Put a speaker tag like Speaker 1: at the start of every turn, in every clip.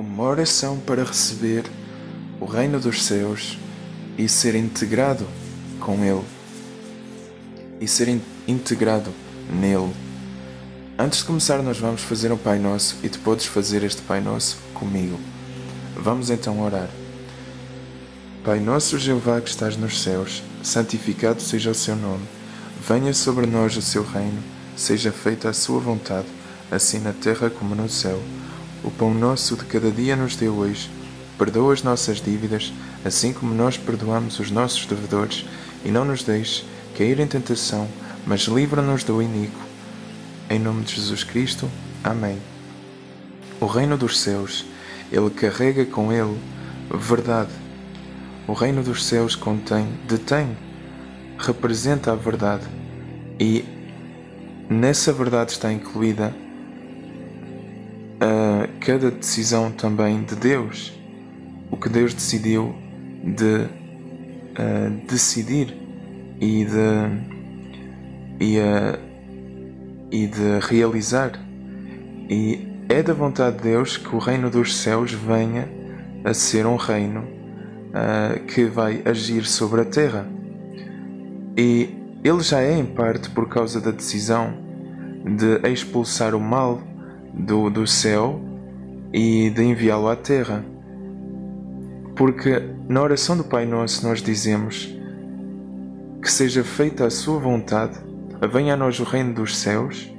Speaker 1: uma oração para receber o reino dos céus e ser integrado com Ele e ser integrado nele. Antes de começar, nós vamos fazer um Pai Nosso e tu podes fazer este Pai Nosso comigo. Vamos então orar. Pai nosso Jeová que estás nos céus, santificado seja o seu nome. Venha sobre nós o seu reino, seja feita a sua vontade, assim na terra como no céu. O pão nosso de cada dia nos dê hoje. Perdoa as nossas dívidas, assim como nós perdoamos os nossos devedores, e não nos deixes cair em tentação, mas livra-nos do iníquo. Em nome de Jesus Cristo. Amém. O reino dos céus, ele carrega com ele verdade. O reino dos céus detém, representa a verdade, e nessa verdade está incluída cada decisão também de Deus, o que Deus decidiu de decidir e de realizar. E é da vontade de Deus que o reino dos céus venha a ser um reino que vai agir sobre a terra. E ele já é em parte por causa da decisão de expulsar o mal do céu e de enviá-lo à terra. Porque na oração do Pai Nosso nós dizemos que seja feita a sua vontade, venha a nós o reino dos céus,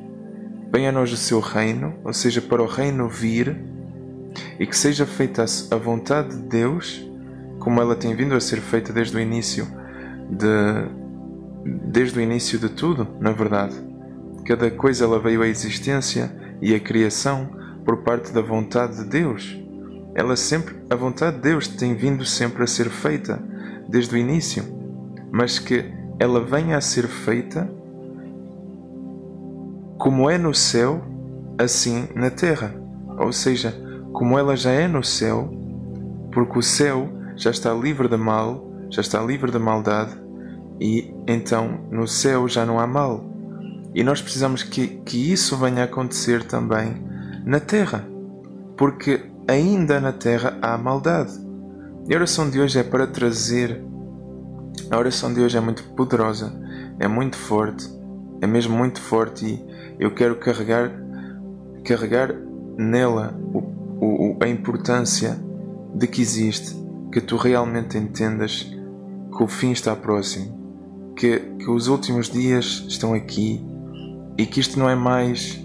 Speaker 1: venha a nós o seu reino, ou seja, para o reino vir, e que seja feita a vontade de Deus, como ela tem vindo a ser feita desde o início de tudo, na verdade. Cada coisa ela veio à existência e à criação por parte da vontade de Deus. A vontade de Deus tem vindo sempre a ser feita desde o início, mas que ela venha a ser feita como é no céu, assim na terra. Ou seja, como ela já é no céu, porque o céu já está livre de mal, já está livre de maldade, e então no céu já não há mal. E nós precisamos que isso venha a acontecer também na terra, porque ainda na terra há maldade. E a oração de hoje é para trazer. A oração de hoje é muito poderosa, é muito forte, é mesmo muito forte, e eu quero carregar nela a importância de que existe, que tu realmente entendas que o fim está próximo, que os últimos dias estão aqui, e que isto não é mais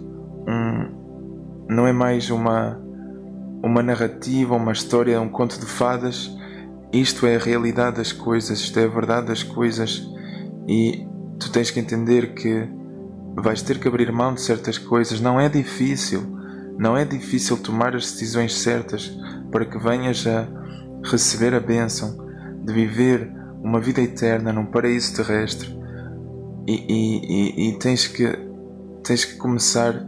Speaker 1: uma narrativa, uma história, um conto de fadas. Isto é a realidade das coisas, isto é a verdade das coisas, e tu tens que entender que vais ter que abrir mão de certas coisas. Não é difícil tomar as decisões certas para que venhas a receber a bênção de viver uma vida eterna num paraíso terrestre, e tens que começar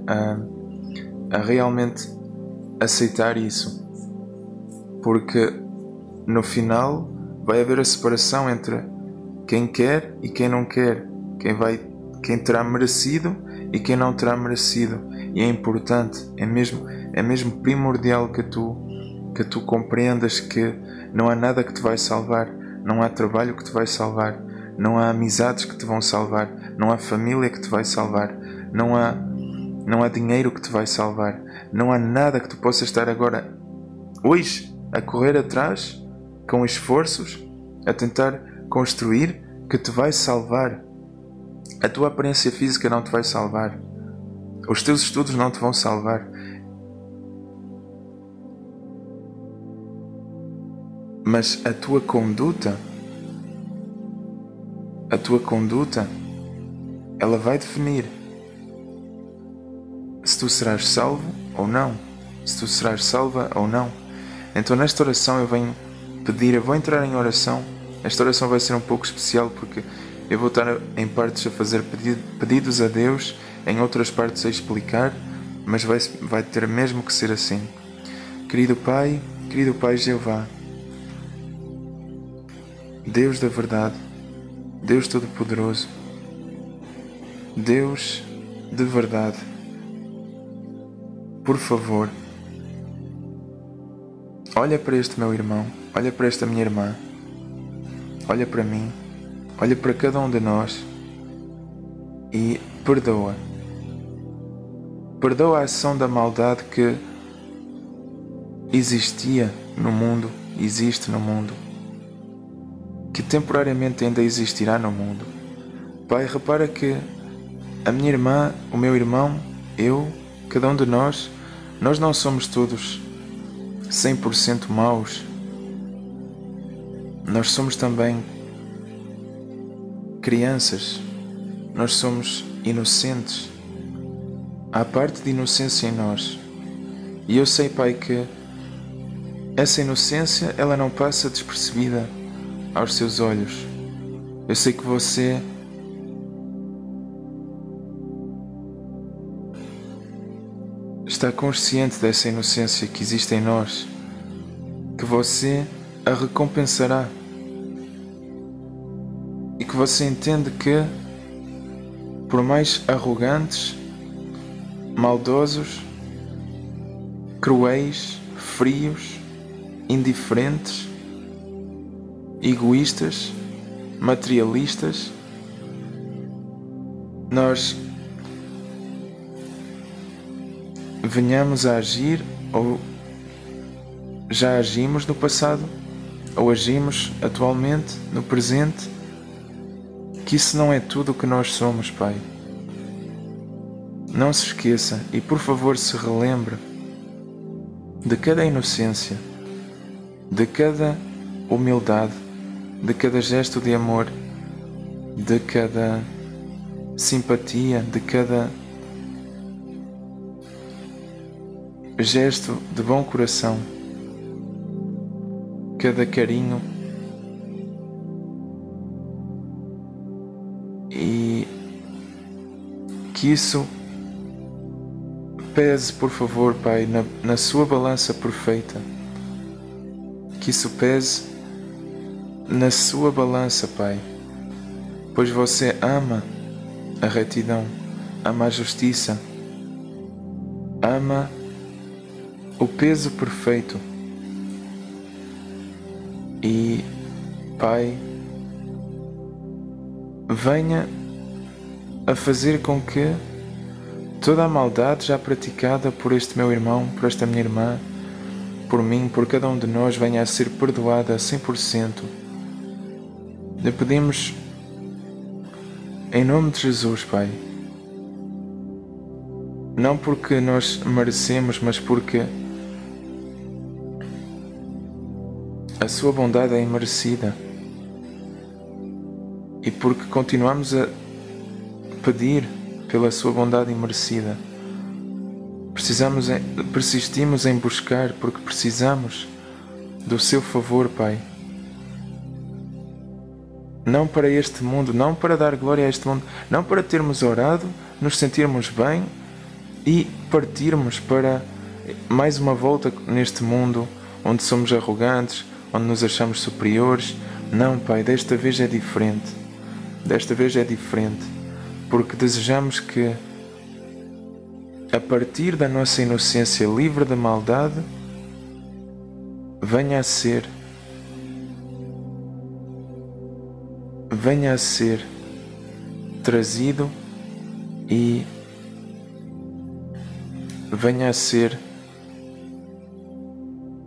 Speaker 1: a realmente aceitar isso, porque no final vai haver a separação entre quem quer e quem não quer, quem terá merecido e quem não terá merecido. E é importante, é mesmo primordial que tu compreendas que não há nada que te vai salvar, não há trabalho que te vai salvar, não há amizades que te vão salvar, não há família que te vai salvar, não há dinheiro que te vai salvar, não há nada que tu possas estar agora, hoje, a correr atrás, com esforços, a tentar construir, que te vai salvar. A tua aparência física não te vai salvar, os teus estudos não te vão salvar, mas a tua conduta, ela vai definir se tu serás salvo ou não, se tu serás salva ou não. Então nesta oração eu vou entrar em oração. Esta oração vai ser um pouco especial, porque eu vou estar em partes a fazer pedidos a Deus, em outras partes a explicar, mas vai ter mesmo que ser assim. Querido Pai Jeová, Deus da verdade, Deus Todo-Poderoso, Deus de verdade, por favor, Olha para este meu irmão, olha para esta minha irmã, olha para mim, olha para cada um de nós e perdoa. Perdoa a ação da maldade que existia no mundo, existe no mundo, que temporariamente ainda existirá no mundo. Pai, repara que a minha irmã, o meu irmão, eu, cada um de nós não somos todos 100% maus. Nós somos também crianças, nós somos inocentes. Há parte de inocência em nós. E eu sei, Pai, que essa inocência, ela não passa despercebida aos seus olhos. Eu sei que você está consciente dessa inocência que existe em nós, que você a recompensará e que você entende que, por mais arrogantes, maldosos, cruéis, frios, indiferentes, egoístas, materialistas, nós venhamos a agir ou já agimos no passado ou agimos atualmente, no presente, que isso não é tudo o que nós somos, Pai. Não se esqueça e por favor se relembre de cada inocência, de cada humildade, de cada gesto de amor, de cada simpatia, de cada gesto de bom coração, cada carinho, e que isso pese, por favor, Pai, na sua balança perfeita, que isso pese na sua balança, Pai, pois você ama a retidão, ama a justiça, ama o peso perfeito. E, Pai, venha a fazer com que toda a maldade já praticada por este meu irmão, por esta minha irmã, por mim, por cada um de nós, venha a ser perdoada a 100%. Lhe pedimos, em nome de Jesus, Pai, não porque nós merecemos, mas porque a sua bondade é imerecida e porque continuamos a pedir pela sua bondade imerecida. Persistimos em buscar porque precisamos do seu favor, Pai. Não para este mundo, não para dar glória a este mundo, não para termos orado, nos sentirmos bem e partirmos para mais uma volta neste mundo onde somos arrogantes, onde nos achamos superiores. Não, Pai, desta vez é diferente. Desta vez é diferente, porque desejamos que, a partir da nossa inocência livre da maldade, venha a ser trazido e venha a ser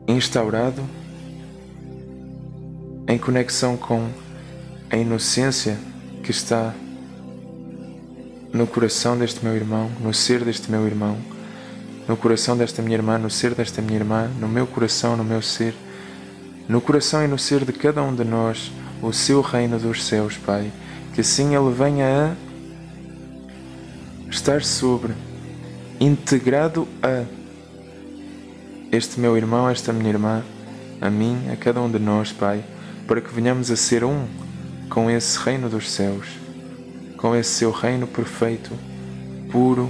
Speaker 1: instaurado em conexão com a inocência que está no coração deste meu irmão, no ser deste meu irmão, no coração desta minha irmã, no ser desta minha irmã, no meu coração, no meu ser, no coração e no ser de cada um de nós, o seu reino dos céus, Pai, que assim ele venha a estar sobre, integrado a este meu irmão, esta minha irmã, a mim, a cada um de nós, Pai, para que venhamos a ser um com esse reino dos céus, com esse seu reino perfeito, puro,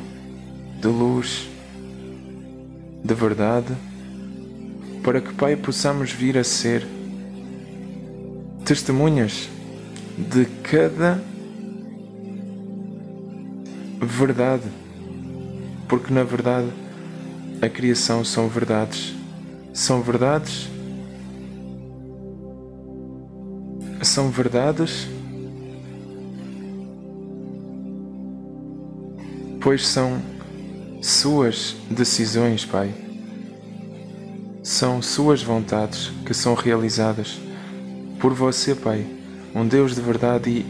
Speaker 1: de luz, de verdade, para que, Pai, possamos vir a ser testemunhas de cada verdade, porque na verdade a criação são verdades são verdades, pois são suas decisões, Pai. São suas vontades que são realizadas por você, Pai, um Deus de verdade, e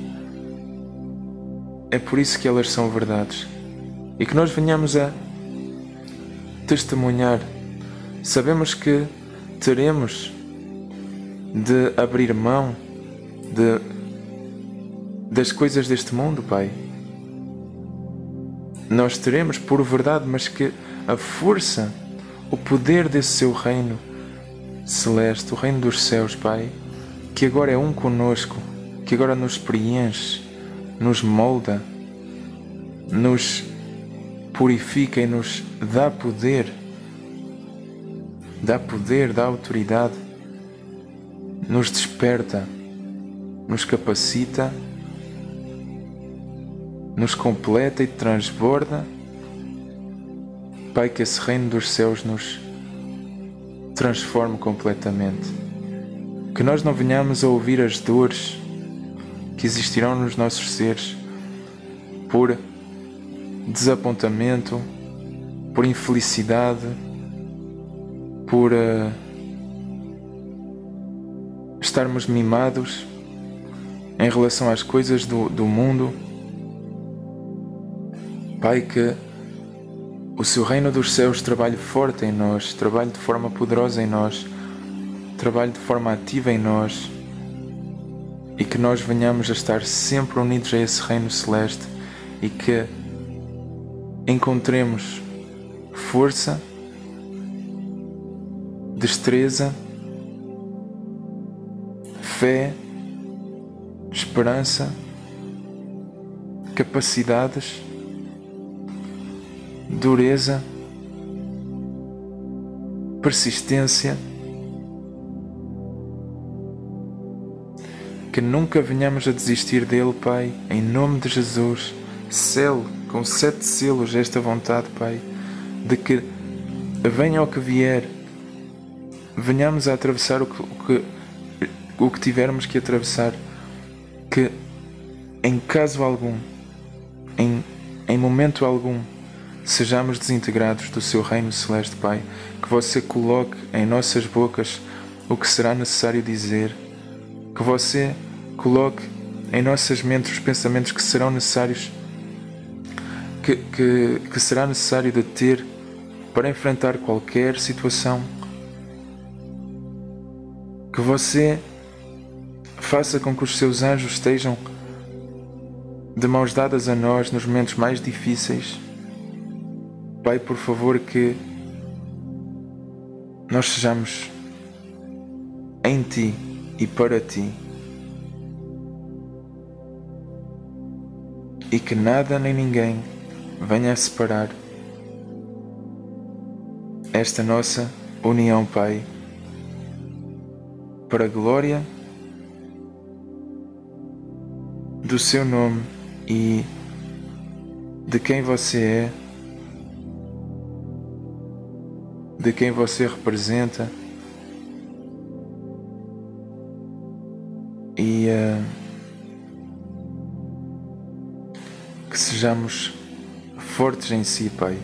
Speaker 1: é por isso que elas são verdades. E que nós venhamos a testemunhar. Sabemos que teremos de abrir mão das coisas deste mundo, Pai. Nós teremos por verdade, mas que a força, o poder desse seu reino celeste, o reino dos céus, Pai, que agora é um conosco, que agora nos preenche, nos molda, nos purifica e nos dá poder, dá autoridade, nos desperta, nos capacita, nos completa e transborda. Pai, que esse reino dos céus nos transforme completamente. Que nós não venhamos a ouvir as dores que existirão nos nossos seres por desapontamento, por infelicidade, por estarmos mimados em relação às coisas do mundo. Pai, que o seu reino dos céus trabalhe forte em nós, trabalhe de forma poderosa em nós, trabalhe de forma ativa em nós, e que nós venhamos a estar sempre unidos a esse reino celeste e que encontremos força, destreza, fé, esperança, capacidades, dureza, persistência, que nunca venhamos a desistir dele, Pai, em nome de Jesus. Selo com 7 selos esta vontade, Pai, de que venha o que vier, venhamos a atravessar o que tivermos que atravessar, que em caso algum, em momento algum, sejamos desintegrados do seu reino celeste, Pai. Que você coloque em nossas bocas o que será necessário dizer, que você coloque em nossas mentes os pensamentos que serão necessários, que será necessário de ter para enfrentar qualquer situação. Que você faça com que os seus anjos estejam de mãos dadas a nós nos momentos mais difíceis. Pai, por favor, que nós sejamos em Ti e para Ti, e que nada nem ninguém venha a separar esta nossa união, Pai, para a glória do Seu nome e de quem você é, de quem você representa, e que sejamos fortes em Si, Pai.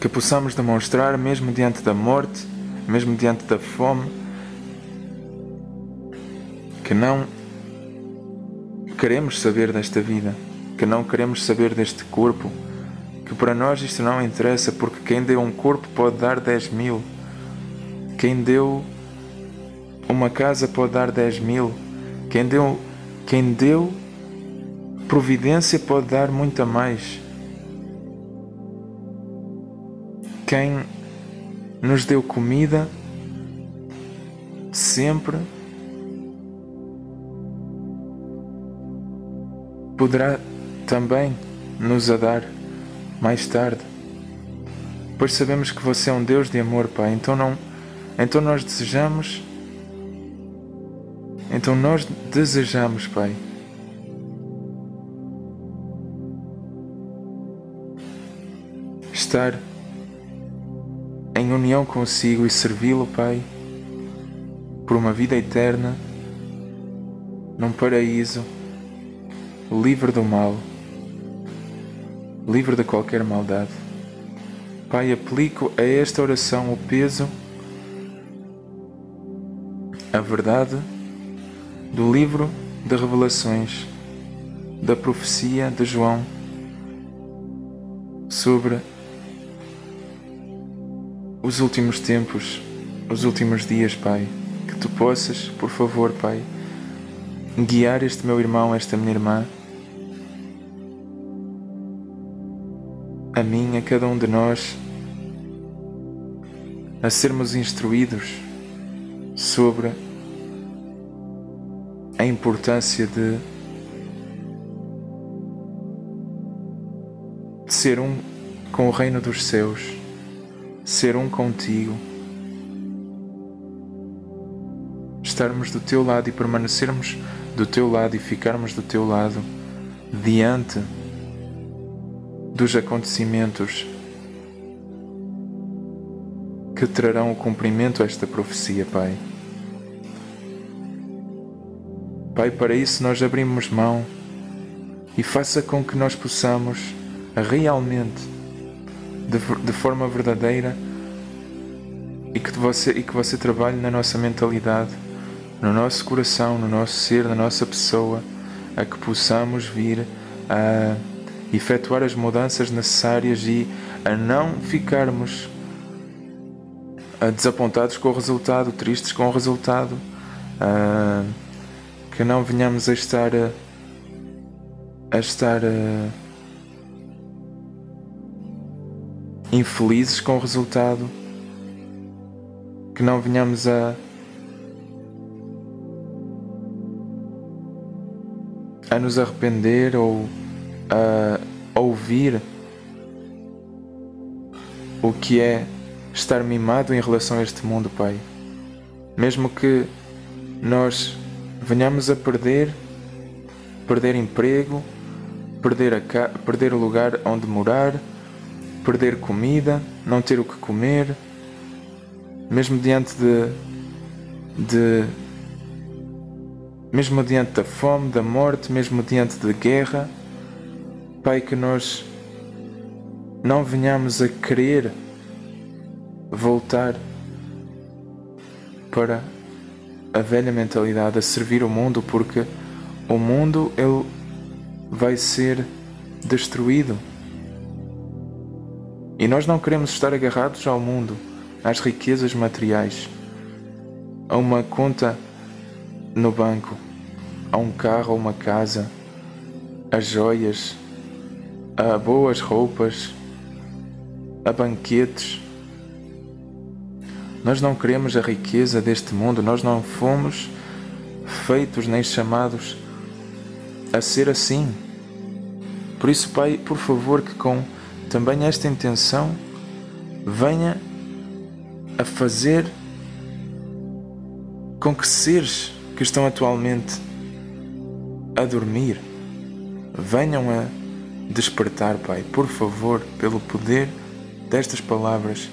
Speaker 1: Que possamos demonstrar, mesmo diante da morte, mesmo diante da fome, que não queremos saber desta vida, que não queremos saber deste corpo, que para nós isto não interessa, porque quem deu um corpo pode dar 10.000, quem deu uma casa pode dar 10.000, quem deu providência pode dar muito a mais. Quem nos deu comida sempre poderá também nos a dar mais tarde. Pois sabemos que você é um Deus de amor, Pai. Então nós desejamos, Pai, estar em união consigo e servi-lo, Pai, por uma vida eterna, num paraíso, livre do mal, livre de qualquer maldade. Pai, aplico a esta oração o peso, a verdade do livro de Revelações, da profecia de João sobre os últimos tempos, os últimos dias, Pai. Que Tu possas, por favor, Pai, guiar este meu irmão, esta minha irmã, a mim, a cada um de nós, a sermos instruídos sobre a importância de ser um com o reino dos céus, ser um contigo, estarmos do Teu lado e permanecermos do Teu lado e ficarmos do Teu lado diante dos acontecimentos que trarão o cumprimento a esta profecia, Pai. Pai, para isso nós abrimos mão e faça com que nós possamos realmente, de forma verdadeira, e que você trabalhe na nossa mentalidade, no nosso coração, no nosso ser, na nossa pessoa, a que possamos vir a efetuar as mudanças necessárias e a não ficarmos desapontados com o resultado, tristes com o resultado, que não venhamos a estar infelizes com o resultado, que não venhamos a nos arrepender ou a ouvir o que é estar mimado em relação a este mundo, Pai. Mesmo que nós venhamos a perder emprego, perder lugar onde morar, perder comida, não ter o que comer, mesmo diante mesmo diante da fome, da morte, mesmo diante da guerra, Pai, que nós não venhamos a querer voltar para a velha mentalidade, a servir o mundo, porque o mundo ele vai ser destruído. E nós não queremos estar agarrados ao mundo, às riquezas materiais, a uma conta no banco, a um carro, a uma casa, a joias, a boas roupas, a banquetes. Nós não queremos a riqueza deste mundo, nós não fomos feitos nem chamados a ser assim. Por isso, Pai, por favor, que com também esta intenção venha a fazer com que seres que estão atualmente a dormir venham a despertar, Pai, por favor, pelo poder destas palavras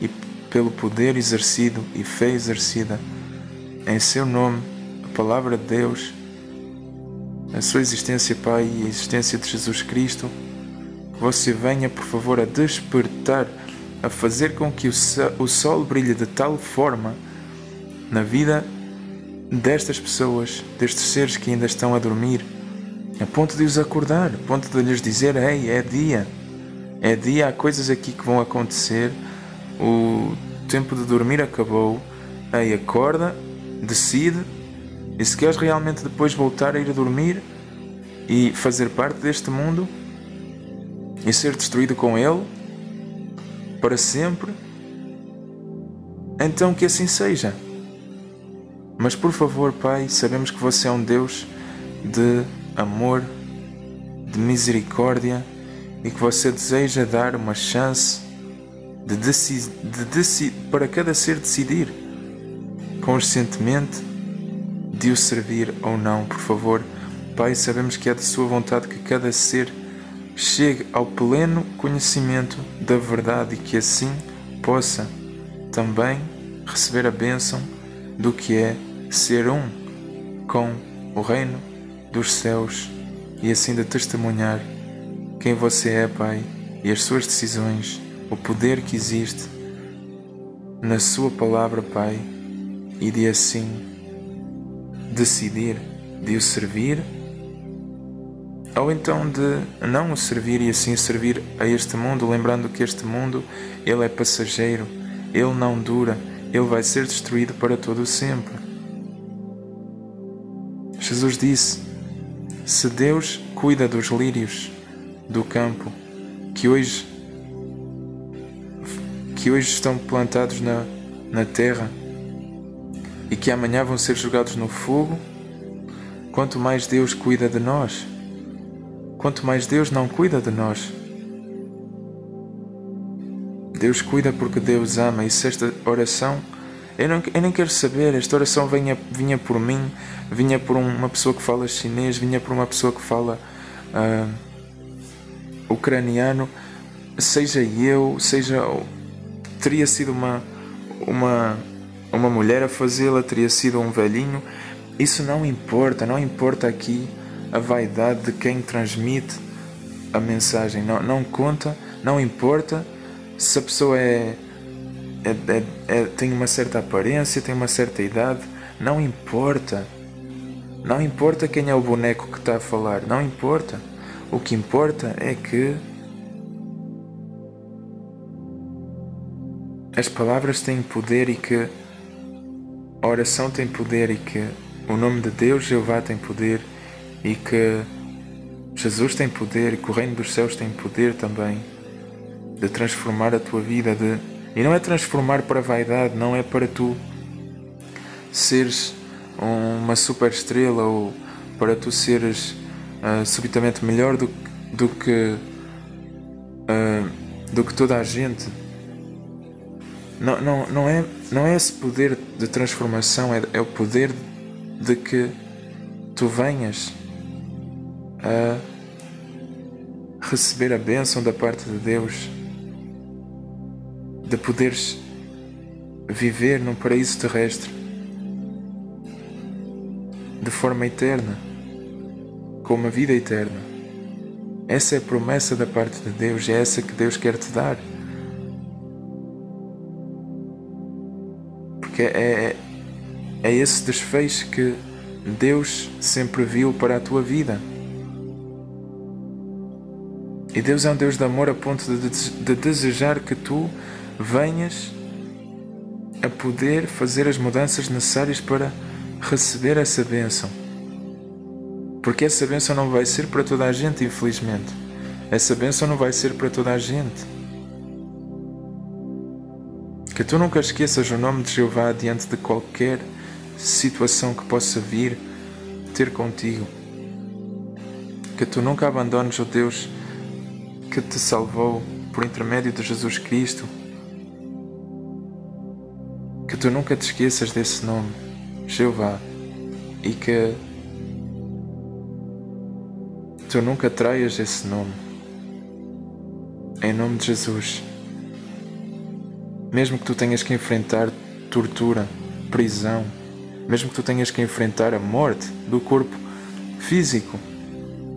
Speaker 1: e pelo poder exercido e fé exercida em Seu nome, a Palavra de Deus, a Sua existência, Pai, e a existência de Jesus Cristo, que você venha, por favor, a despertar, a fazer com que o sol brilhe de tal forma na vida destas pessoas, destes seres que ainda estão a dormir, a ponto de os acordar, a ponto de lhes dizer: ei, é dia, há coisas aqui que vão acontecer, o tempo de dormir acabou, ei, acorda, decide, e se queres realmente depois voltar a ir a dormir e fazer parte deste mundo e ser destruído com ele para sempre, então que assim seja. Mas por favor, Pai, sabemos que você é um Deus de amor, de misericórdia, e que você deseja dar uma chance para cada ser decidir conscientemente de o servir ou não. Por favor, Pai, sabemos que é de Sua vontade que cada ser chegue ao pleno conhecimento da verdade e que assim possa também receber a bênção do que é ser um com o reino dos céus e assim de testemunhar quem você é, Pai, e as suas decisões, o poder que existe na sua palavra, Pai, e de assim decidir de o servir ou então de não o servir e assim servir a este mundo, lembrando que este mundo, ele é passageiro, ele não dura, ele vai ser destruído para todo o sempre. Jesus disse: se Deus cuida dos lírios do campo que hoje estão plantados na terra e que amanhã vão ser jogados no fogo, quanto mais Deus cuida de nós, quanto mais Deus não cuida de nós. Deus cuida porque Deus ama. E se esta oração, eu nem quero saber, esta oração vinha por mim, vinha por uma pessoa que fala chinês, vinha por uma pessoa que fala ucraniano, seja eu, teria sido uma mulher a fazê-la, teria sido um velhinho. Isso não importa aqui a vaidade de quem transmite a mensagem, não conta, não importa se a pessoa tem uma certa aparência, tem uma certa idade, não importa quem é o boneco que está a falar, não importa. O que importa é que as palavras têm poder e que a oração tem poder e que o nome de Deus, Jeová, tem poder e que Jesus tem poder e que o reino dos céus tem poder também de transformar a tua vida. E não é transformar para a vaidade, não é para tu seres uma super estrela ou para tu seres subitamente melhor do que toda a gente. Não é esse poder de transformação, é o poder de que tu venhas a receber a bênção da parte de Deus, de poderes viver num paraíso terrestre de forma eterna, com uma vida eterna. Essa é a promessa da parte de Deus, é essa que Deus quer te dar. Porque é esse desfecho que Deus sempre viu para a tua vida. E Deus é um Deus de amor a ponto de desejar que tu venhas a poder fazer as mudanças necessárias para receber essa bênção. Porque essa bênção não vai ser para toda a gente, infelizmente. Essa bênção não vai ser para toda a gente. Que tu nunca esqueças o nome de Jeová diante de qualquer situação que possa vir ter contigo. Que tu nunca abandones o Deus que te salvou por intermédio de Jesus Cristo. Que tu nunca te esqueças desse nome, Jeová, e que tu nunca traias esse nome. Em nome de Jesus. Mesmo que tu tenhas que enfrentar tortura, prisão, mesmo que tu tenhas que enfrentar a morte do corpo físico,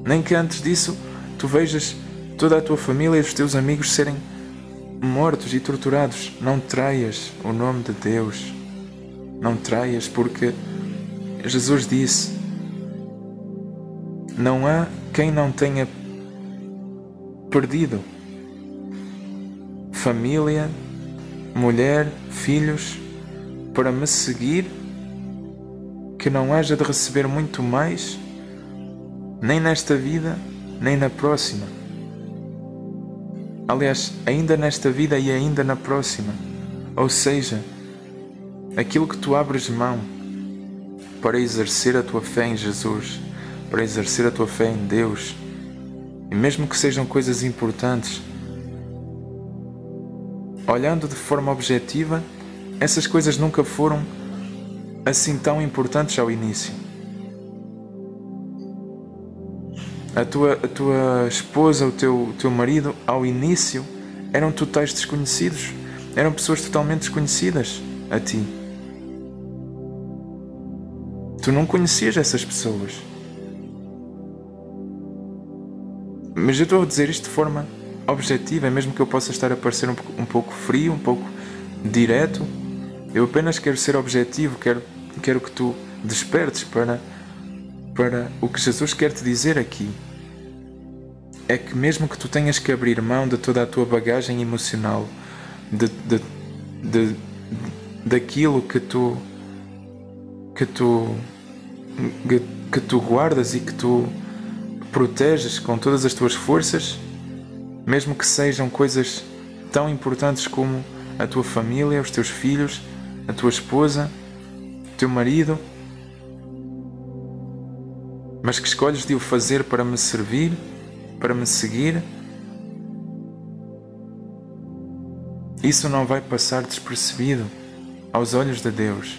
Speaker 1: nem que antes disso tu vejas toda a tua família e os teus amigos serem mortos e torturados, não traias o nome de Deus. Não traias, porque Jesus disse: não há quem não tenha perdido família, mulher, filhos, para me seguir, que não haja de receber muito mais, nem nesta vida, nem na próxima. Aliás, ainda nesta vida e ainda na próxima. Ou seja, aquilo que tu abres mão para exercer a tua fé em Jesus, para exercer a tua fé em Deus, e mesmo que sejam coisas importantes, olhando de forma objetiva, essas coisas nunca foram assim tão importantes ao início. A tua esposa, o teu marido, ao início, eram totais desconhecidos. Eram pessoas totalmente desconhecidas a ti. Tu não conhecias essas pessoas. Mas eu estou a dizer isto de forma objetiva, mesmo que eu possa estar a parecer um pouco frio, um pouco direto. Eu apenas quero ser objetivo, quero que tu despertes para o que Jesus quer te dizer aqui. É que mesmo que tu tenhas que abrir mão de toda a tua bagagem emocional, daquilo que tu guardas e que tu proteges com todas as tuas forças, mesmo que sejam coisas tão importantes como a tua família, os teus filhos, a tua esposa, o teu marido, mas que escolhes de o fazer para me servir, para me seguir, isso não vai passar despercebido aos olhos de Deus.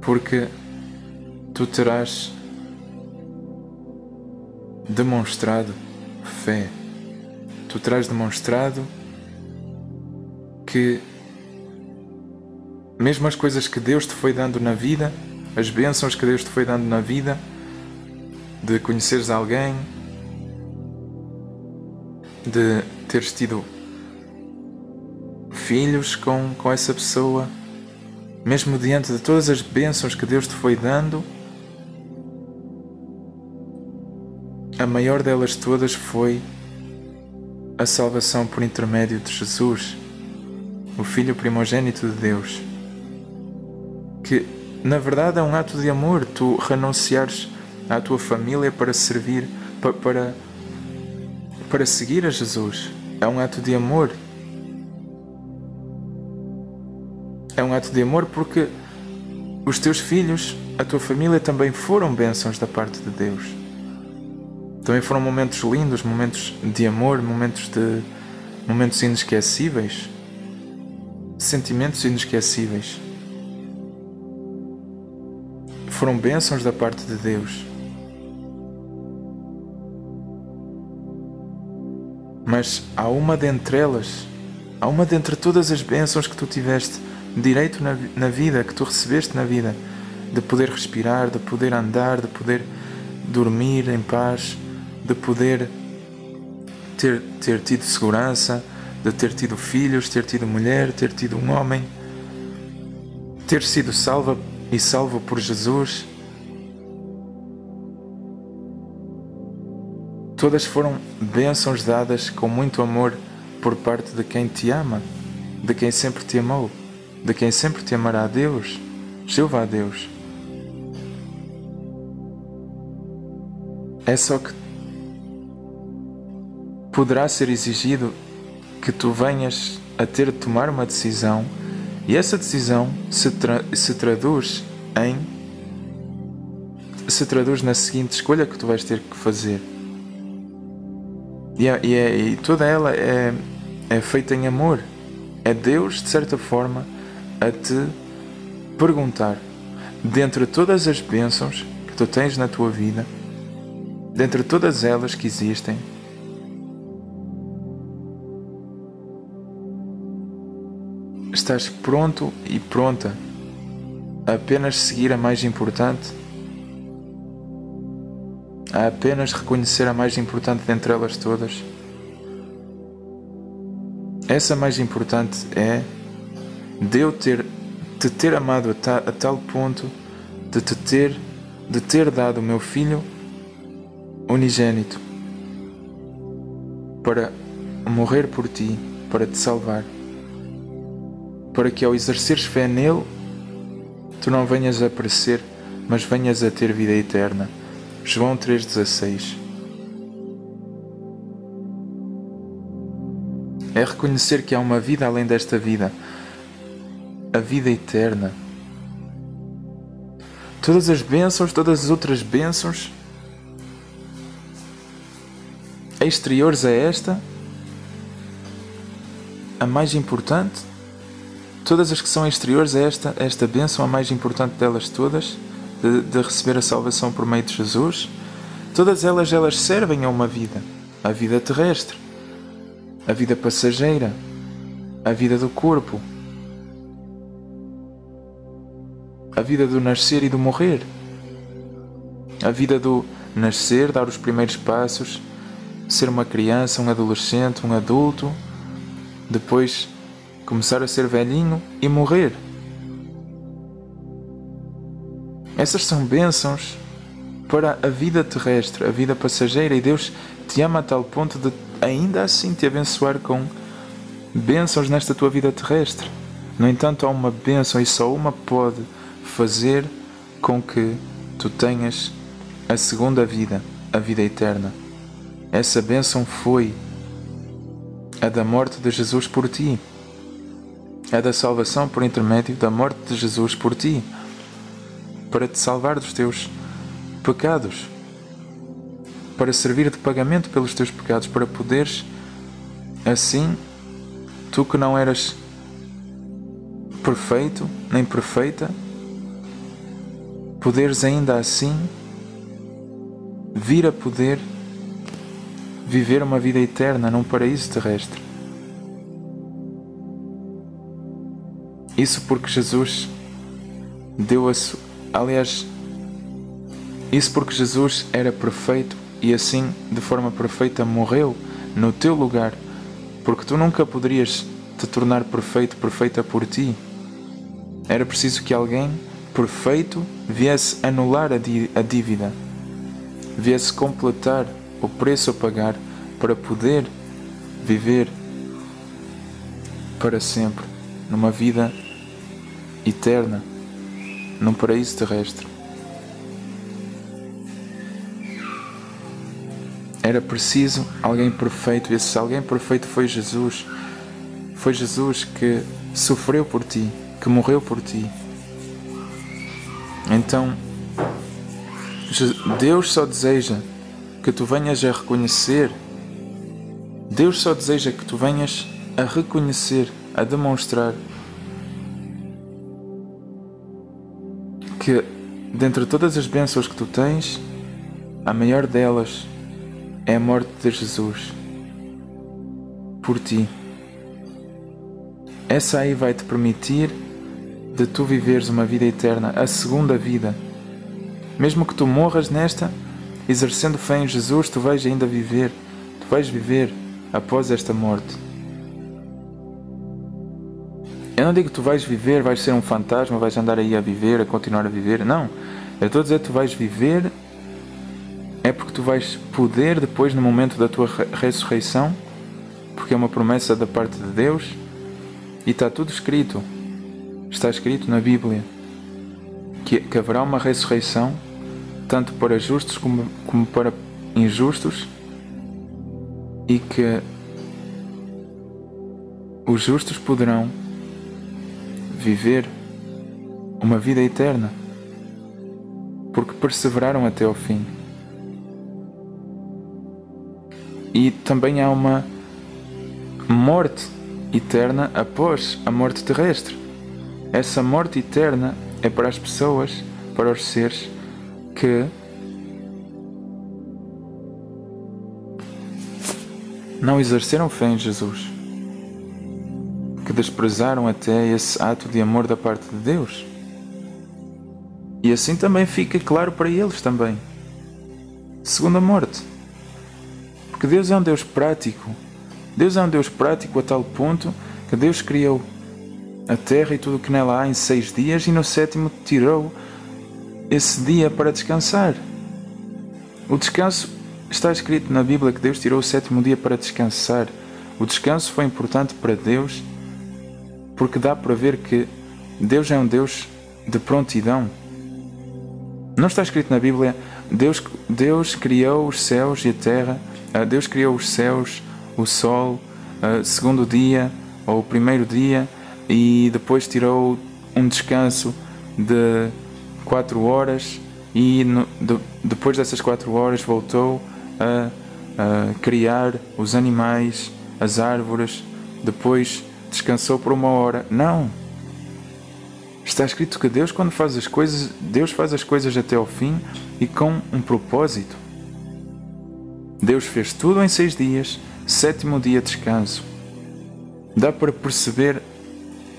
Speaker 1: Porque tu terás demonstrado fé. Tu terás demonstrado que mesmo as coisas que Deus te foi dando na vida, as bênçãos que Deus te foi dando na vida, de conheceres alguém, de teres tido filhos com essa pessoa, mesmo diante de todas as bênçãos que Deus te foi dando, a maior delas todas foi a salvação por intermédio de Jesus, o Filho primogênito de Deus, que na verdade é um ato de amor, tu renunciares à tua família para servir, para seguir a Jesus. É um ato de amor. É um ato de amor porque os teus filhos, a tua família também foram bênçãos da parte de Deus. Também foram momentos lindos, momentos de amor, momentos inesquecíveis, sentimentos inesquecíveis. Foram bênçãos da parte de Deus. Mas há uma dentre elas, há uma dentre todas as bênçãos que tu tiveste direito na vida, que tu recebeste na vida, de poder respirar, de poder andar, de poder dormir em paz, de poder ter tido segurança, de ter tido filhos, ter tido mulher, ter tido um homem, ter sido salvo por Jesus. Todas foram bênçãos dadas com muito amor por parte de quem te ama, de quem sempre te amou, de quem sempre te amará. Deus, Jeová Deus. É só que poderá ser exigido que tu venhas a ter de tomar uma decisão, e essa decisão se traduz na seguinte escolha que tu vais ter que fazer. E toda ela é feita em amor. É Deus, de certa forma, a te perguntar, dentre todas as bênçãos que tu tens na tua vida, dentre todas elas que existem, estás pronto e pronta a apenas seguir a mais importante, a apenas reconhecer a mais importante dentre elas todas? Essa mais importante é de eu te ter amado a tal ponto de ter dado o meu Filho unigênito para morrer por ti, para te salvar, para que ao exerceres fé nele, tu não venhas a perecer, mas venhas a ter vida eterna. João 3,16. É reconhecer que há uma vida além desta vida, a vida eterna. Todas as bênçãos, todas as outras bênçãos exteriores a esta, a mais importante, todas as que são exteriores a esta bênção, a mais importante delas todas, de receber a salvação por meio de Jesus, todas elas servem a uma vida, a vida terrestre. a vida passageira, a vida do corpo, a vida do nascer e do morrer, a vida do nascer, dar os primeiros passos, ser uma criança, um adolescente, um adulto, depois começar a ser velhinho e morrer. Essas são bênçãos para a vida terrestre, a vida passageira, e Deus te ama a tal ponto de ainda assim te abençoar com bênçãos nesta tua vida terrestre. No entanto, há uma bênção e só uma pode fazer com que tu tenhas a segunda vida, a vida eterna. Essa bênção foi a da morte de Jesus por ti, a da salvação por intermédio da morte de Jesus por ti, para te salvar dos teus pecados, para servir de pagamento pelos teus pecados, para poderes assim, tu que não eras perfeito nem perfeita, poderes ainda assim vir a poder viver uma vida eterna num paraíso terrestre. Isso porque Jesus deu isso porque Jesus era perfeito e assim, de forma perfeita, morreu no teu lugar, porque tu nunca poderias te tornar perfeito, perfeita por ti. Era preciso que alguém perfeito viesse anular a dívida, viesse completar o preço a pagar para poder viver para sempre numa vida eterna, num paraíso terrestre. Era preciso alguém perfeito, e esse alguém perfeito foi Jesus. Foi Jesus que sofreu por ti, que morreu por ti. Então, Deus só deseja que tu venhas a reconhecer, Deus só deseja que tu venhas a reconhecer, a demonstrar que dentre todas as bênçãos que tu tens, a maior delas é a morte de Jesus por ti. Essa aí vai te permitir de tu viveres uma vida eterna, a segunda vida. Mesmo que tu morras nesta, exercendo fé em Jesus, tu vais ainda viver, tu vais viver após esta morte. Eu não digo que tu vais viver, vais ser um fantasma, vais andar aí a viver, a continuar a viver, não. Eu estou a dizer que tu vais viver, é porque tu vais poder depois, no momento da tua ressurreição, porque é uma promessa da parte de Deus, e está tudo escrito, está escrito na Bíblia, que haverá uma ressurreição, tanto para justos como para injustos, e que os justos poderão viver uma vida eterna, porque perseveraram até ao fim. E também há uma morte eterna após a morte terrestre. Essa morte eterna é para as pessoas, para os seres que não exerceram fé em Jesus, que desprezaram até esse ato de amor da parte de Deus. E assim também fica claro para eles também. Segunda morte. Porque Deus é um Deus prático. Deus é um Deus prático a tal ponto que Deus criou a terra e tudo o que nela há em 6 dias, e no 7º tirou esse dia para descansar. O descanso, está escrito na Bíblia que Deus tirou o 7º dia para descansar. O descanso foi importante para Deus porque dá para ver que Deus é um Deus de prontidão. Não está escrito na Bíblia, Deus criou os céus e a terra, Deus criou os céus, o sol, segundo dia ou o primeiro dia, e depois tirou um descanso de 4 horas e depois dessas 4 horas voltou a criar os animais, as árvores, depois descansou por 1 hora. Não! Está escrito que Deus, quando faz as coisas, Deus faz as coisas até ao fim e com um propósito. Deus fez tudo em 6 dias, sétimo dia de descanso. Dá para perceber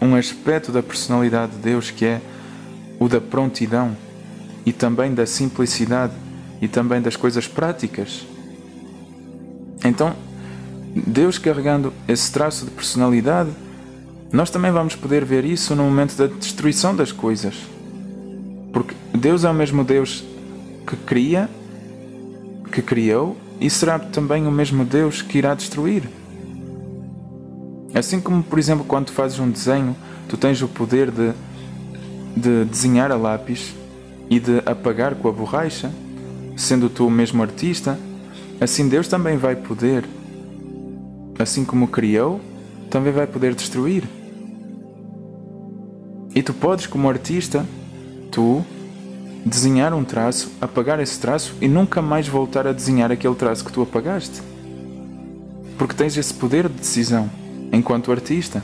Speaker 1: um aspecto da personalidade de Deus que é o da prontidão e também da simplicidade e também das coisas práticas. Então, Deus carregando esse traço de personalidade, nós também vamos poder ver isso no momento da destruição das coisas. Porque Deus é o mesmo Deus que cria, que criou, e será também o mesmo Deus que irá destruir. Assim como, por exemplo, quando tu fazes um desenho, tu tens o poder de desenhar a lápis e de apagar com a borracha, sendo tu o mesmo artista, assim Deus também vai poder, assim como criou, também vai poder destruir. E tu podes, como artista, tu desenhar um traço, apagar esse traço e nunca mais voltar a desenhar aquele traço que tu apagaste. Porque tens esse poder de decisão enquanto artista.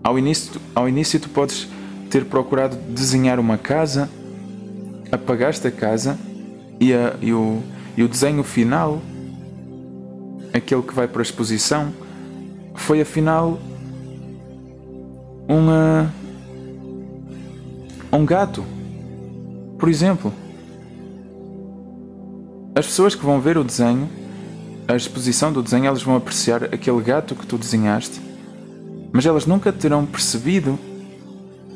Speaker 1: Ao início tu podes ter procurado desenhar uma casa, apagaste a casa e o desenho final, aquele que vai para a exposição, foi afinal um gato, por exemplo. As pessoas que vão ver o desenho, a exposição do desenho, elas vão apreciar aquele gato que tu desenhaste, mas elas nunca terão percebido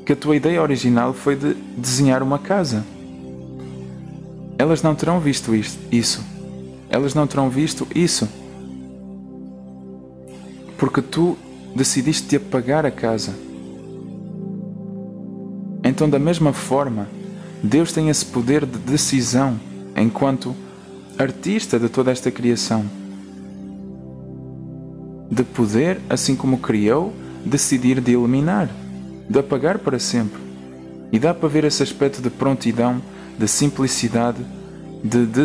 Speaker 1: que a tua ideia original foi de desenhar uma casa. Elas não terão visto isso. Elas não terão visto isso. Porque tu decidiste apagar a casa. Então, da mesma forma, Deus tem esse poder de decisão enquanto artista de toda esta criação. De poder, assim como criou, decidir de eliminar, de apagar para sempre. E dá para ver esse aspecto de prontidão, de simplicidade, de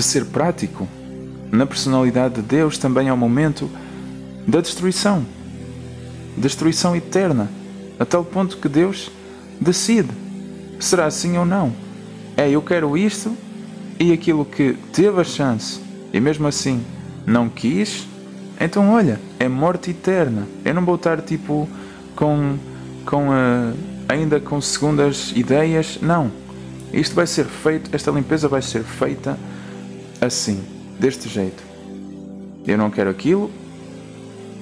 Speaker 1: ser prático. Na personalidade de Deus também é o momento da destruição eterna, a tal ponto que Deus decide, será assim ou não? Eu quero isto, e aquilo que teve a chance e mesmo assim não quis, então olha, é morte eterna. Eu não vou estar tipo ainda com segundas ideias, não. Isto vai ser feito, esta limpeza vai ser feita assim, deste jeito. Eu não quero aquilo,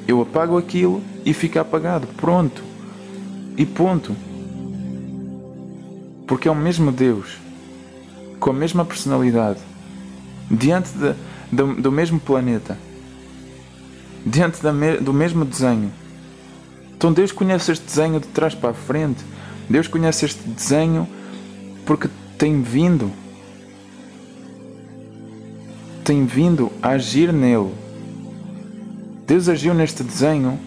Speaker 1: eu apago aquilo e fica apagado, pronto. E ponto. Porque é o mesmo Deus, com a mesma personalidade, diante do mesmo planeta, diante do mesmo desenho. Então Deus conhece este desenho de trás para a frente. Deus conhece este desenho porque tem vindo a agir nele. Deus agiu neste desenho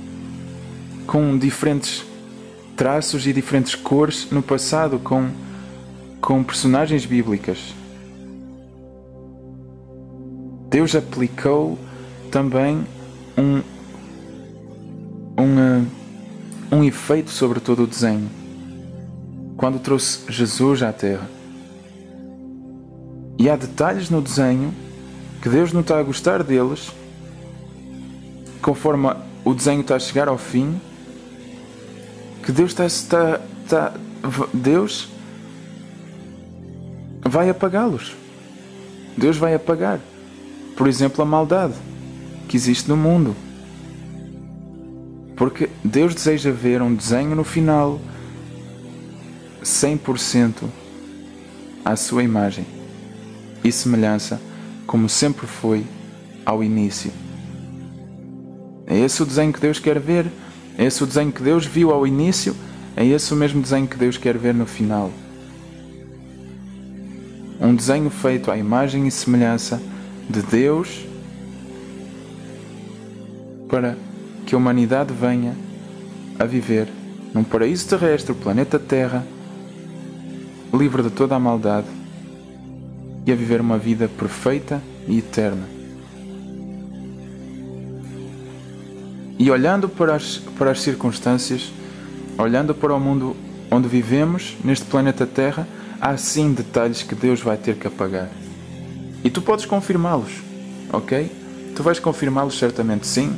Speaker 1: com diferentes traços e diferentes cores no passado, com personagens bíblicas. Deus aplicou também um efeito sobre todo o desenho quando trouxe Jesus à Terra. E há detalhes no desenho que Deus não está a gostar deles, conforme o desenho está a chegar ao fim, que Deus Deus vai apagá-los. Deus vai apagar. Por exemplo, a maldade que existe no mundo. Porque Deus deseja ver um desenho no final 100% à sua imagem e semelhança, como sempre foi ao início. É esse o desenho que Deus quer ver, é esse o desenho que Deus viu ao início, é esse o mesmo desenho que Deus quer ver no final. Um desenho feito à imagem e semelhança de Deus, para que a humanidade venha a viver num paraíso terrestre, o planeta Terra, livre de toda a maldade, e a viver uma vida perfeita e eterna. E olhando para as circunstâncias, olhando para o mundo onde vivemos, neste planeta Terra, há sim detalhes que Deus vai ter que apagar. E tu podes confirmá-los, ok? Tu vais confirmá-los certamente, sim.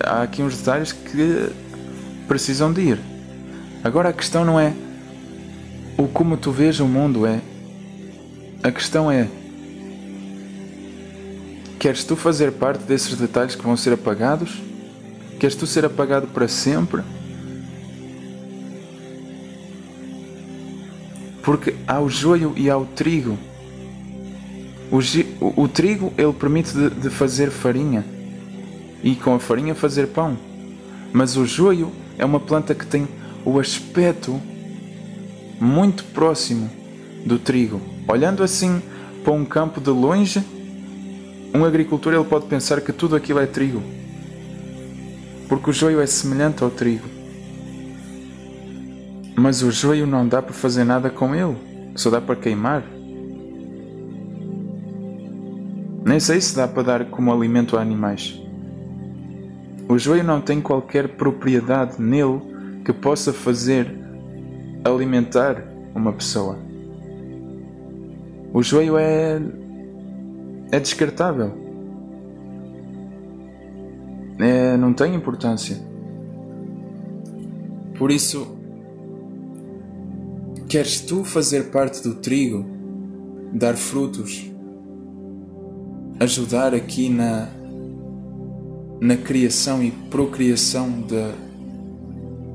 Speaker 1: Há aqui uns detalhes que precisam de ir. Agora a questão não é o como tu vês o mundo, a questão é: queres tu fazer parte desses detalhes que vão ser apagados? Queres tu ser apagado para sempre? Porque há o joio e há o trigo. O trigo, ele permite de fazer farinha e com a farinha fazer pão. Mas o joio é uma planta que tem o aspecto muito próximo do trigo. Olhando assim para um campo de longe, um agricultor ele pode pensar que tudo aquilo é trigo, porque o joio é semelhante ao trigo. Mas o joio não dá para fazer nada com ele, só dá para queimar. Nem sei se dá para dar como alimento a animais. O joio não tem qualquer propriedade nele que possa fazer alimentar uma pessoa. O joio é descartável. Não tem importância. Por isso, queres tu fazer parte do trigo, dar frutos, ajudar aqui na criação e procriação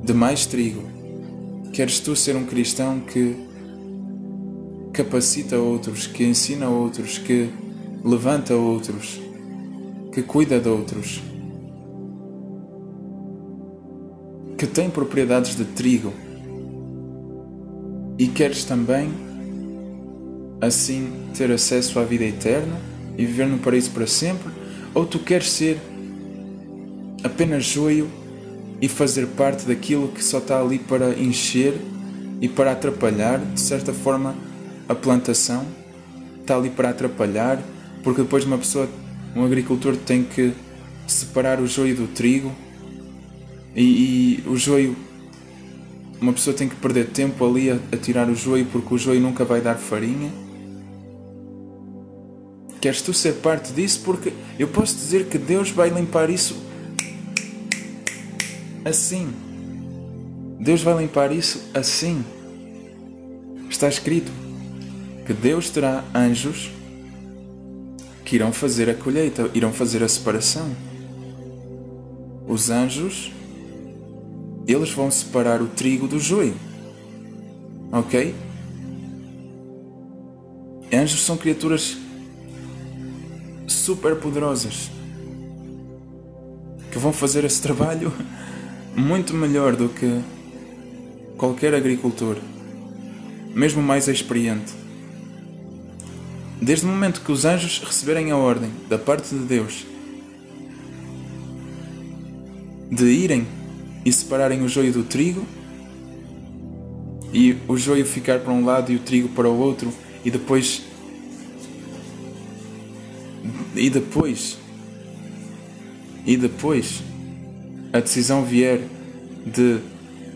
Speaker 1: de mais trigo? Queres tu ser um cristão que capacita outros, que ensina outros, que levanta outros, que cuida de outros, que tem propriedades de trigo? E queres também assim ter acesso à vida eterna e viver no paraíso para sempre? Ou tu queres ser apenas joio e fazer parte daquilo que só está ali para encher e para atrapalhar, de certa forma, a plantação? Está ali para atrapalhar, porque depois um agricultor tem que separar o joio do trigo e o joio, uma pessoa tem que perder tempo ali a tirar o joio, porque o joio nunca vai dar farinha. Queres tu ser parte disso? Porque eu posso dizer que Deus vai limpar isso assim. Deus vai limpar isso assim. Está escrito que Deus terá anjos que irão fazer a colheita, irão fazer a separação. Os anjos, eles vão separar o trigo do joio. Ok? Anjos são criaturas super poderosas que vão fazer esse trabalho muito melhor do que qualquer agricultor, mesmo mais experiente. Desde o momento que os anjos receberem a ordem da parte de Deus de irem e separarem o joio do trigo, e o joio ficar para um lado e o trigo para o outro, e depois a decisão vier de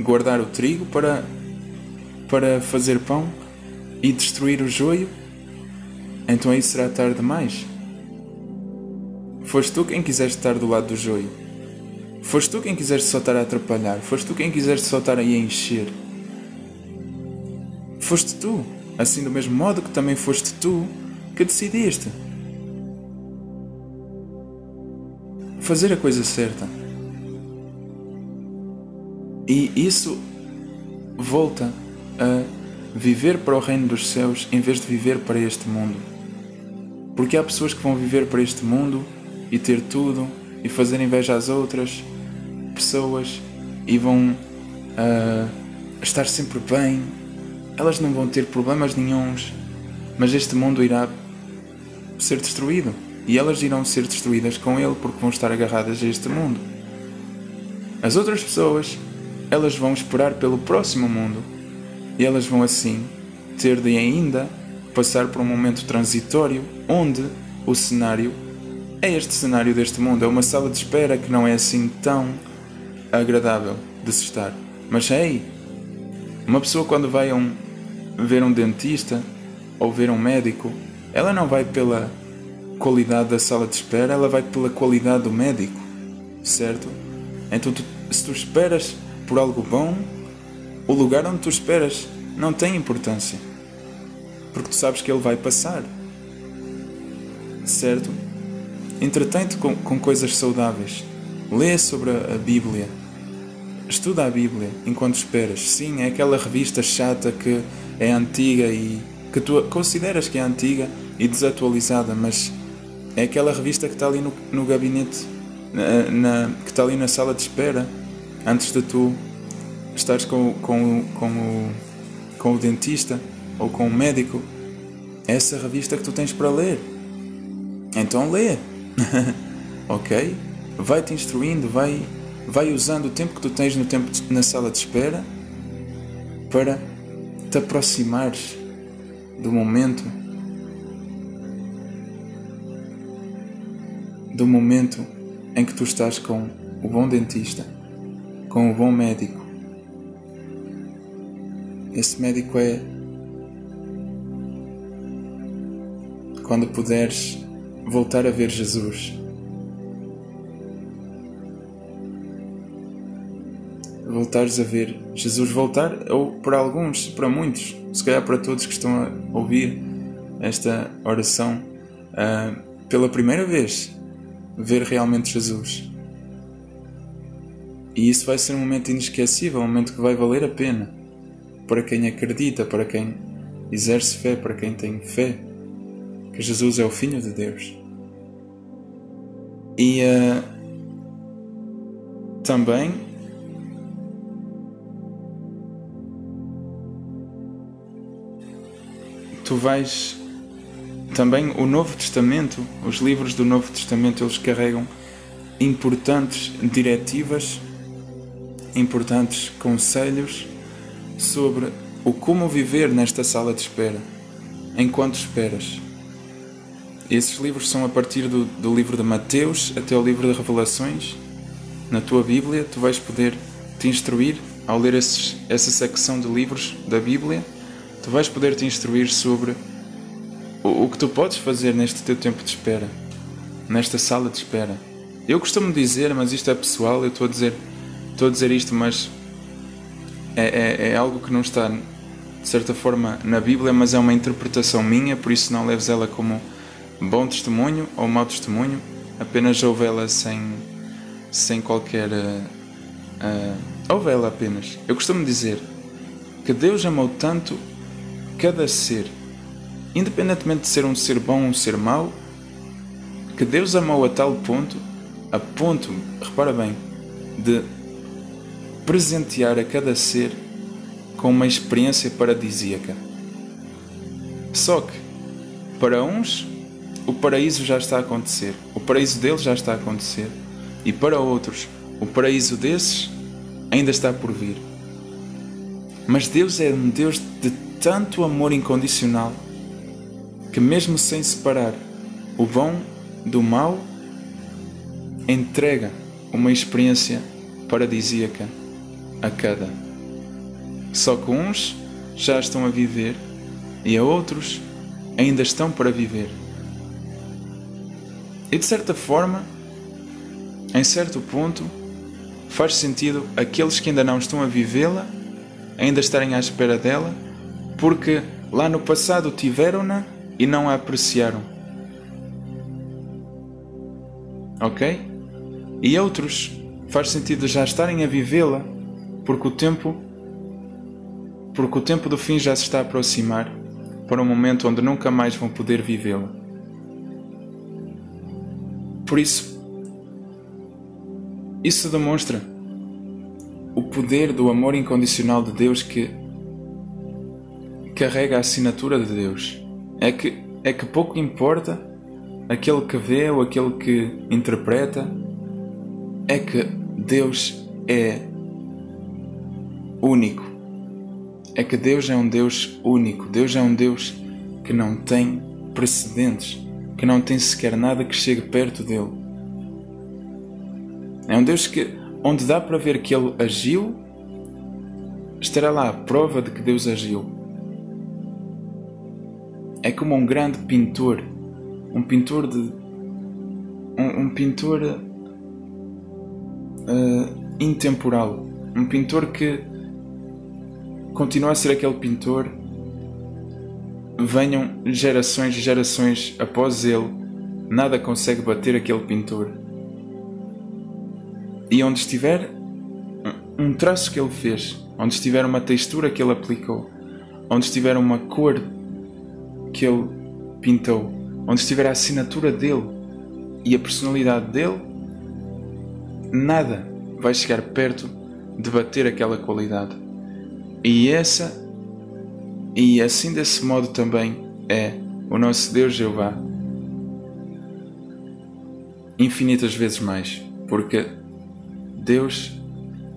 Speaker 1: guardar o trigo para fazer pão e destruir o joio, então aí será tarde demais. Foste tu quem quiseste estar do lado do joio. Foste tu quem quiseste só estar a atrapalhar. Foste tu quem quiseste só estar aí a encher. Foste tu, assim do mesmo modo que também foste tu que decidiste fazer a coisa certa. E isso volta a viver para o reino dos céus em vez de viver para este mundo. Porque há pessoas que vão viver para este mundo e ter tudo e fazer inveja às outras pessoas e vão estar sempre bem. Elas não vão ter problemas nenhuns, mas este mundo irá ser destruído e elas irão ser destruídas com ele, porque vão estar agarradas a este mundo. As outras pessoas, elas vão esperar pelo próximo mundo e elas vão assim ter de ainda passar por um momento transitório onde o cenário é este cenário deste mundo. É uma sala de espera que não é assim tão agradável de se estar. Mas uma pessoa quando vai ver um dentista ou ver um médico, ela não vai pela qualidade da sala de espera, ela vai pela qualidade do médico, certo? Então se tu esperas por algo bom, o lugar onde tu esperas não tem importância, porque tu sabes que ele vai passar, certo? Entretém-te com coisas saudáveis. Lê sobre a Bíblia. Estuda a Bíblia enquanto esperas. Sim, é aquela revista chata que é antiga e que tu consideras que é antiga e desatualizada, mas é aquela revista que está ali no gabinete, que está ali na sala de espera, antes de tu estares com o dentista ou com o médico. É essa revista que tu tens para ler. Então lê. Ok? Vai-te instruindo, vai usando o tempo que tu tens na sala de espera para te aproximares do momento em que tu estás com o bom dentista, com o bom médico. Esse médico é quando puderes voltar a ver Jesus. Voltares a ver Jesus, ou para alguns, para muitos, se calhar para todos que estão a ouvir esta oração, pela primeira vez, ver realmente Jesus. E isso vai ser um momento inesquecível, um momento que vai valer a pena, para quem acredita, para quem exerce fé, para quem tem fé, que Jesus é o Filho de Deus. E também tu vais também o Novo Testamento, os livros do Novo Testamento, eles carregam importantes diretivas, importantes conselhos sobre o como viver nesta sala de espera, enquanto esperas. Esses livros são a partir do livro de Mateus até o livro de Revelações. Na tua Bíblia, tu vais poder te instruir ao ler essa secção de livros da Bíblia. Tu vais poder te instruir sobre o que tu podes fazer neste teu tempo de espera, nesta sala de espera. Eu costumo dizer, mas isto é pessoal, eu estou a dizer isto, mas é algo que não está, de certa forma, na Bíblia, mas é uma interpretação minha, por isso não leves ela como bom testemunho ou mau testemunho, apenas ouve ela sem qualquer... ouve ela apenas. Eu costumo dizer que Deus amou tanto cada ser, independentemente de ser um ser bom ou um ser mau, que Deus amou a tal ponto, repara bem, de presentear a cada ser com uma experiência paradisíaca. Só que, para uns, o paraíso já está a acontecer, o paraíso deles já está a acontecer, e para outros, o paraíso desses ainda está por vir. Mas Deus é um Deus de tanto amor incondicional que, mesmo sem separar o bom do mau, entrega uma experiência paradisíaca a cada. Só que uns já estão a viver e a outros ainda estão para viver. E de certa forma, em certo ponto, faz sentido aqueles que ainda não estão a vivê-la ainda estarem à espera dela, porque lá no passado tiveram-na e não a apreciaram. Ok? E outros faz sentido já estarem a vivê-la, porque o tempo do fim já se está a aproximar, para um momento onde nunca mais vão poder vivê-la. Por isso demonstra o poder do amor incondicional de Deus, que carrega a assinatura de Deus. É que pouco importa aquele que vê ou aquele que interpreta, é que Deus é único. É que Deus é um Deus único. Deus é um Deus que não tem precedentes. que não tem sequer nada que chegue perto dele. É um Deus que, onde dá para ver que Ele agiu, estará lá a prova de que Deus agiu. É como um grande pintor, um pintor intemporal, um pintor que continua a ser aquele pintor. Venham gerações e gerações após ele, nada consegue bater aquele pintor. E onde estiver um traço que ele fez, onde estiver uma textura que ele aplicou, onde estiver uma cor que ele pintou, onde estiver a assinatura dele e a personalidade dele, nada vai chegar perto de bater aquela qualidade. E assim desse modo também é o nosso Deus Jeová. Infinitas vezes mais, porque Deus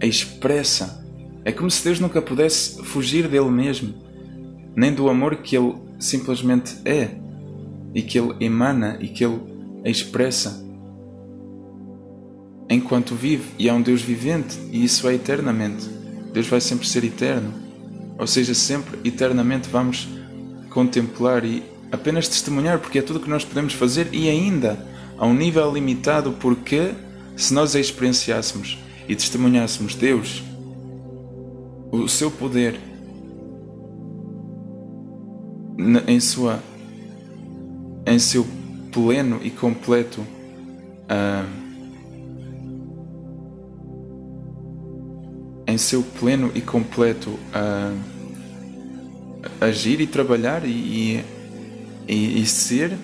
Speaker 1: expressa. É como se Deus nunca pudesse fugir dele mesmo, nem do amor que Ele simplesmente é, e que Ele emana e que Ele expressa enquanto vive, e é um Deus vivente, e isso é eternamente. Deus vai sempre ser eterno, ou seja, sempre eternamente vamos contemplar e apenas testemunhar, porque é tudo o que nós podemos fazer, e ainda a um nível limitado, porque se nós a experienciássemos e testemunhássemos Deus, o seu poder em seu pleno e completo agir e trabalhar e ser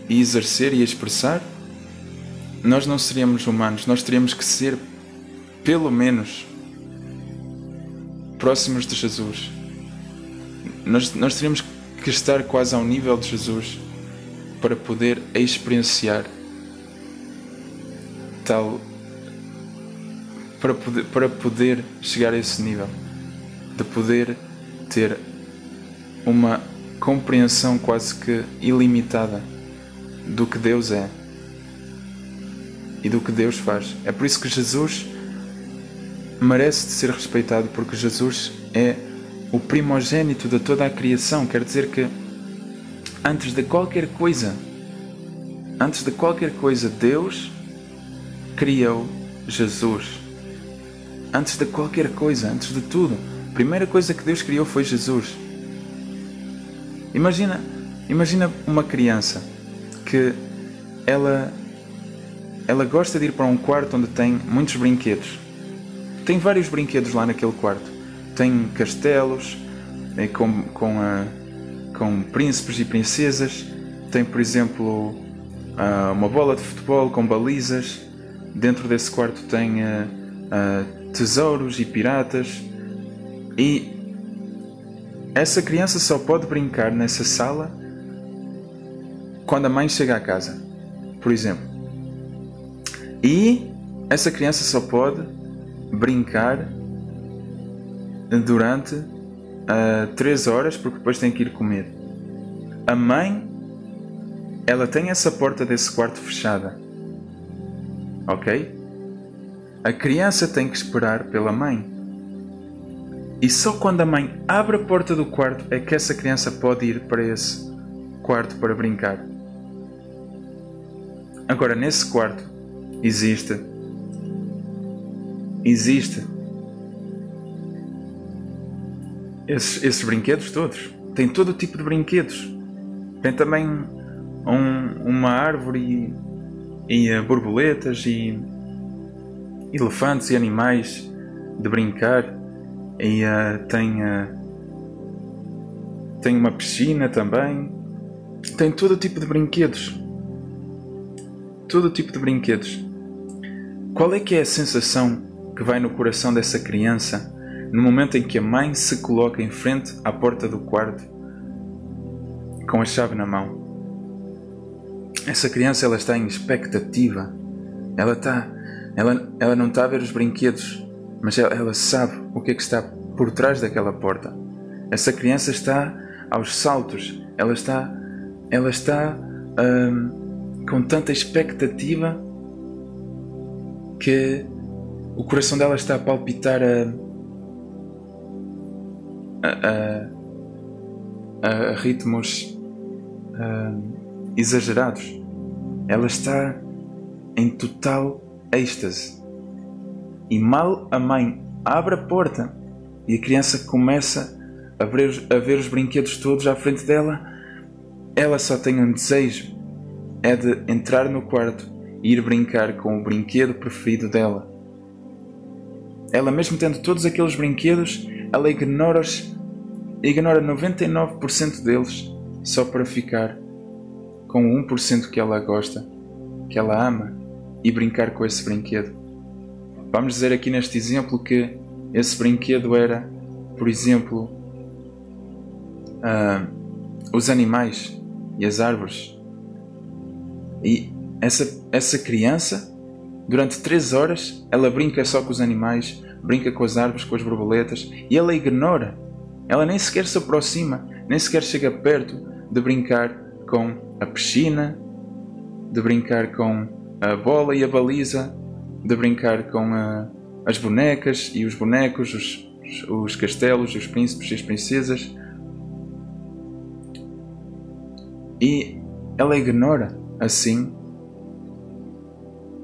Speaker 1: e exercer e expressar, nós não seríamos humanos. Nós teríamos que ser pelo menos próximos de Jesus. Nós teríamos que estar quase ao nível de Jesus para poder experienciar tal, para poder chegar a esse nível, de poder ter uma compreensão quase que ilimitada do que Deus é e do que Deus faz. É por isso que Jesus merece de ser respeitado, porque Jesus é o primogênito de toda a criação. Quer dizer que antes de qualquer coisa, Deus criou Jesus. Antes de qualquer coisa, antes de tudo, a primeira coisa que Deus criou foi Jesus. Imagina uma criança que ela gosta de ir para um quarto onde tem muitos brinquedos. Tem vários brinquedos lá naquele quarto. Tem castelos com príncipes e princesas. Tem, por exemplo, uma bola de futebol com balizas. Dentro desse quarto tem tesouros e piratas. E essa criança só pode brincar nessa sala quando a mãe chega à casa, por exemplo. E essa criança só pode brincar durante 3 horas, porque depois tem que ir comer. A mãe, ela tem essa porta desse quarto fechada, ok? A criança tem que esperar pela mãe. E só quando a mãe abre a porta do quarto é que essa criança pode ir para esse quarto para brincar. Agora, nesse quarto existe esses brinquedos todos. Tem todo o tipo de brinquedos. Tem também uma árvore e borboletas e elefantes e animais de brincar. E tem uma piscina também. Tem todo o tipo de brinquedos. Todo o tipo de brinquedos. Qual é que é a sensação que vai no coração dessa criança no momento em que a mãe se coloca em frente à porta do quarto com a chave na mão? Essa criança, ela está em expectativa. Ela não está a ver os brinquedos, mas ela sabe o que é que está por trás daquela porta. Essa criança está aos saltos. Ela está com tanta expectativa que o coração dela está a palpitar a ritmos exagerados. Ela está em total êxtase. E mal a mãe abre a porta e a criança começa a ver os brinquedos todos à frente dela, ela só tem um desejo: é de entrar no quarto e ir brincar com o brinquedo preferido dela. Ela, mesmo tendo todos aqueles brinquedos, ela ignora 99% deles só para ficar com o 1% que ela gosta, que ela ama, e brincar com esse brinquedo. Vamos dizer aqui neste exemplo que esse brinquedo era, por exemplo, os animais e as árvores. E essa criança, durante 3 horas, ela brinca só com os animais, brinca com as árvores, com as borboletas, e ela ignora. Ela nem sequer se aproxima, nem sequer chega perto de brincar com a piscina, de brincar com a bola e a baliza, de brincar com as bonecas e os bonecos, os castelos, os príncipes e as princesas. E ela ignora, assim,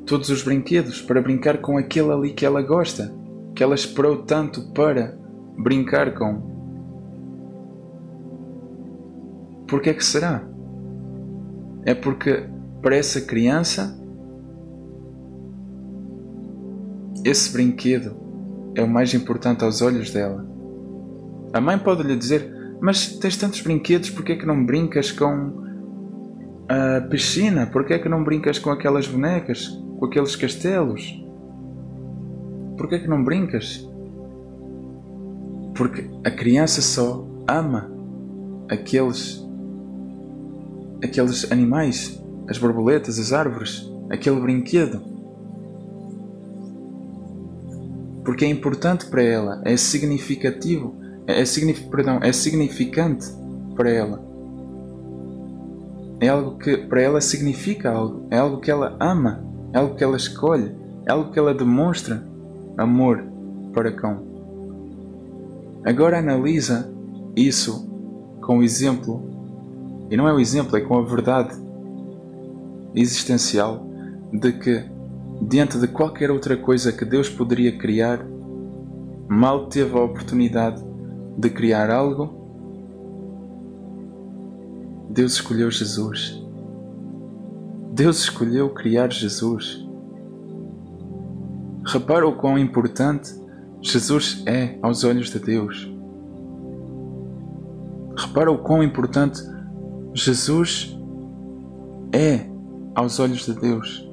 Speaker 1: todos os brinquedos para brincar com aquele ali que ela gosta, que ela esperou tanto para brincar com. Por que é que será? É porque, para essa criança, esse brinquedo é o mais importante aos olhos dela. A mãe pode lhe dizer: mas tens tantos brinquedos, por que é que não brincas com a piscina? Por que é que não brincas com aquelas bonecas, com aqueles castelos? Por que é que não brincas? Porque a criança só ama aqueles animais, as borboletas, as árvores, aquele brinquedo. Porque é importante para ela, é significativo, é significante para ela. É algo que para ela significa algo, é algo que ela ama, é algo que ela escolhe, é algo que ela demonstra amor para com. Agora analisa isso com o exemplo, e não é o exemplo, é com a verdade existencial de que, diante de qualquer outra coisa que Deus poderia criar, mal teve a oportunidade de criar algo, Deus escolheu Jesus. Deus escolheu criar Jesus. Repara o quão importante Jesus é aos olhos de Deus. Repara o quão importante Jesus é aos olhos de Deus.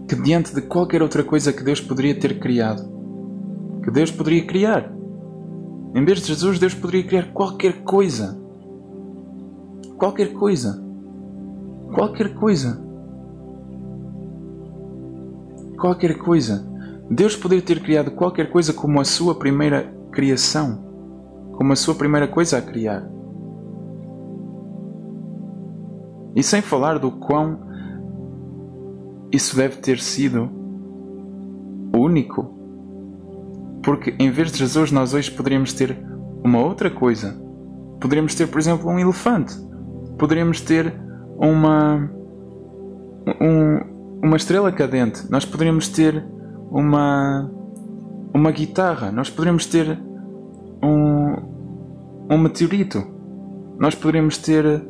Speaker 1: Que diante de qualquer outra coisa que Deus poderia ter criado, que Deus poderia criar, em vez de Jesus, Deus poderia criar qualquer coisa. Qualquer coisa. Qualquer coisa. Qualquer coisa. Deus poderia ter criado qualquer coisa como a sua primeira criação, como a sua primeira coisa a criar. E sem falar do quão isso deve ter sido único. Porque em vez de Jesus, nós hoje poderíamos ter uma outra coisa. Poderíamos ter, por exemplo, um elefante. Poderíamos ter uma estrela cadente. Nós poderíamos ter uma guitarra. Nós poderíamos ter um meteorito. Nós poderíamos ter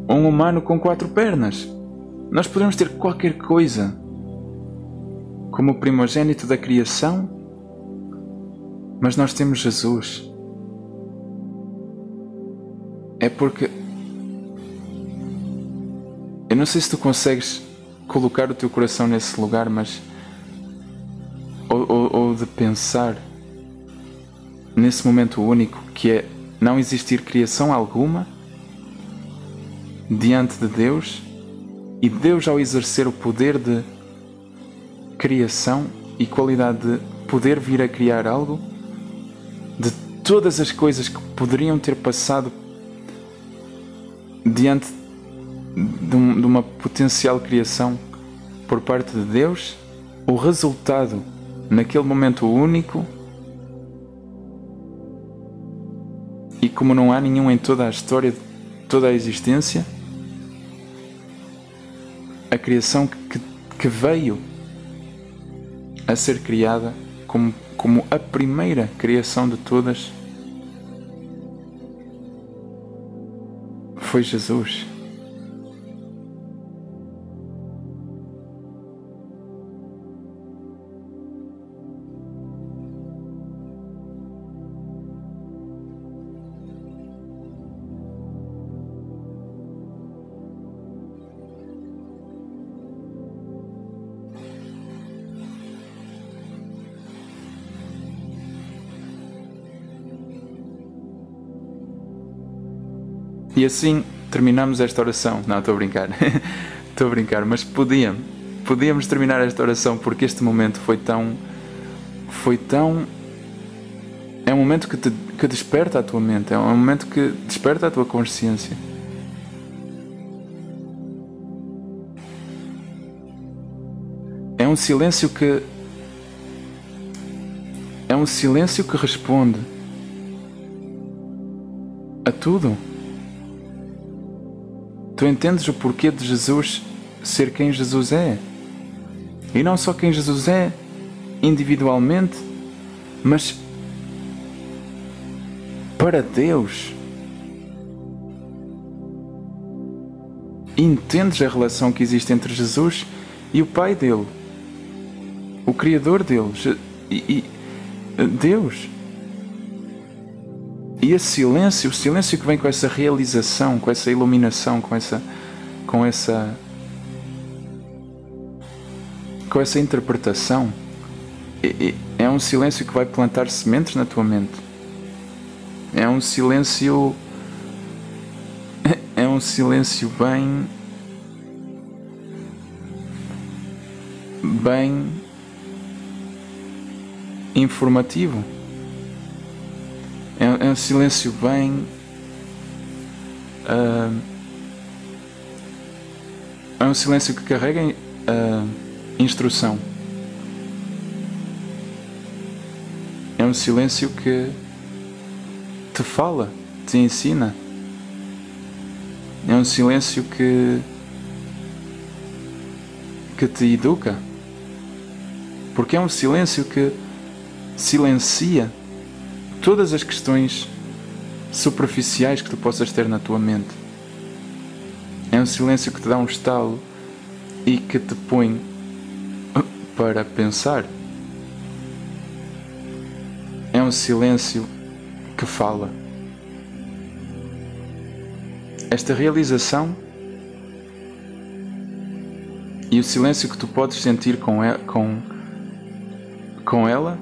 Speaker 1: um humano com 4 pernas. Nós poderíamos ter qualquer coisa como o primogênito da criação, mas nós temos Jesus. É porque eu não sei se tu consegues colocar o teu coração nesse lugar, mas ou de pensar nesse momento único que é não existir criação alguma diante de Deus, e Deus, ao exercer o poder de criação e qualidade de poder vir a criar algo, de todas as coisas que poderiam ter passado diante de uma potencial criação por parte de Deus, o resultado naquele momento único, e como não há nenhum em toda a história, toda a existência, a criação que veio a ser criada como a primeira criação de todas foi Jesus. E assim terminamos esta oração. Não, estou a brincar. Estou a brincar, mas podíamos terminar esta oração, porque este momento foi tão... É um momento que desperta a tua mente, é um momento que desperta a tua consciência. É um silêncio que responde a tudo. Tu entendes o porquê de Jesus ser quem Jesus é? E não só quem Jesus é individualmente, mas para Deus. Entendes a relação que existe entre Jesus e o Pai dele, o Criador dele, e Deus. E esse silêncio, o silêncio que vem com essa realização, com essa iluminação, com essa interpretação, é um silêncio que vai plantar sementes na tua mente. É um silêncio bem informativo. É um silêncio bem... é um silêncio que carrega instrução. É um silêncio que te fala, te ensina. É um silêncio que te educa. Porque é um silêncio que silencia todas as questões superficiais que tu possas ter na tua mente. É um silêncio que te dá um estalo e que te põe para pensar. É um silêncio que fala. Esta realização e o silêncio que tu podes sentir com ela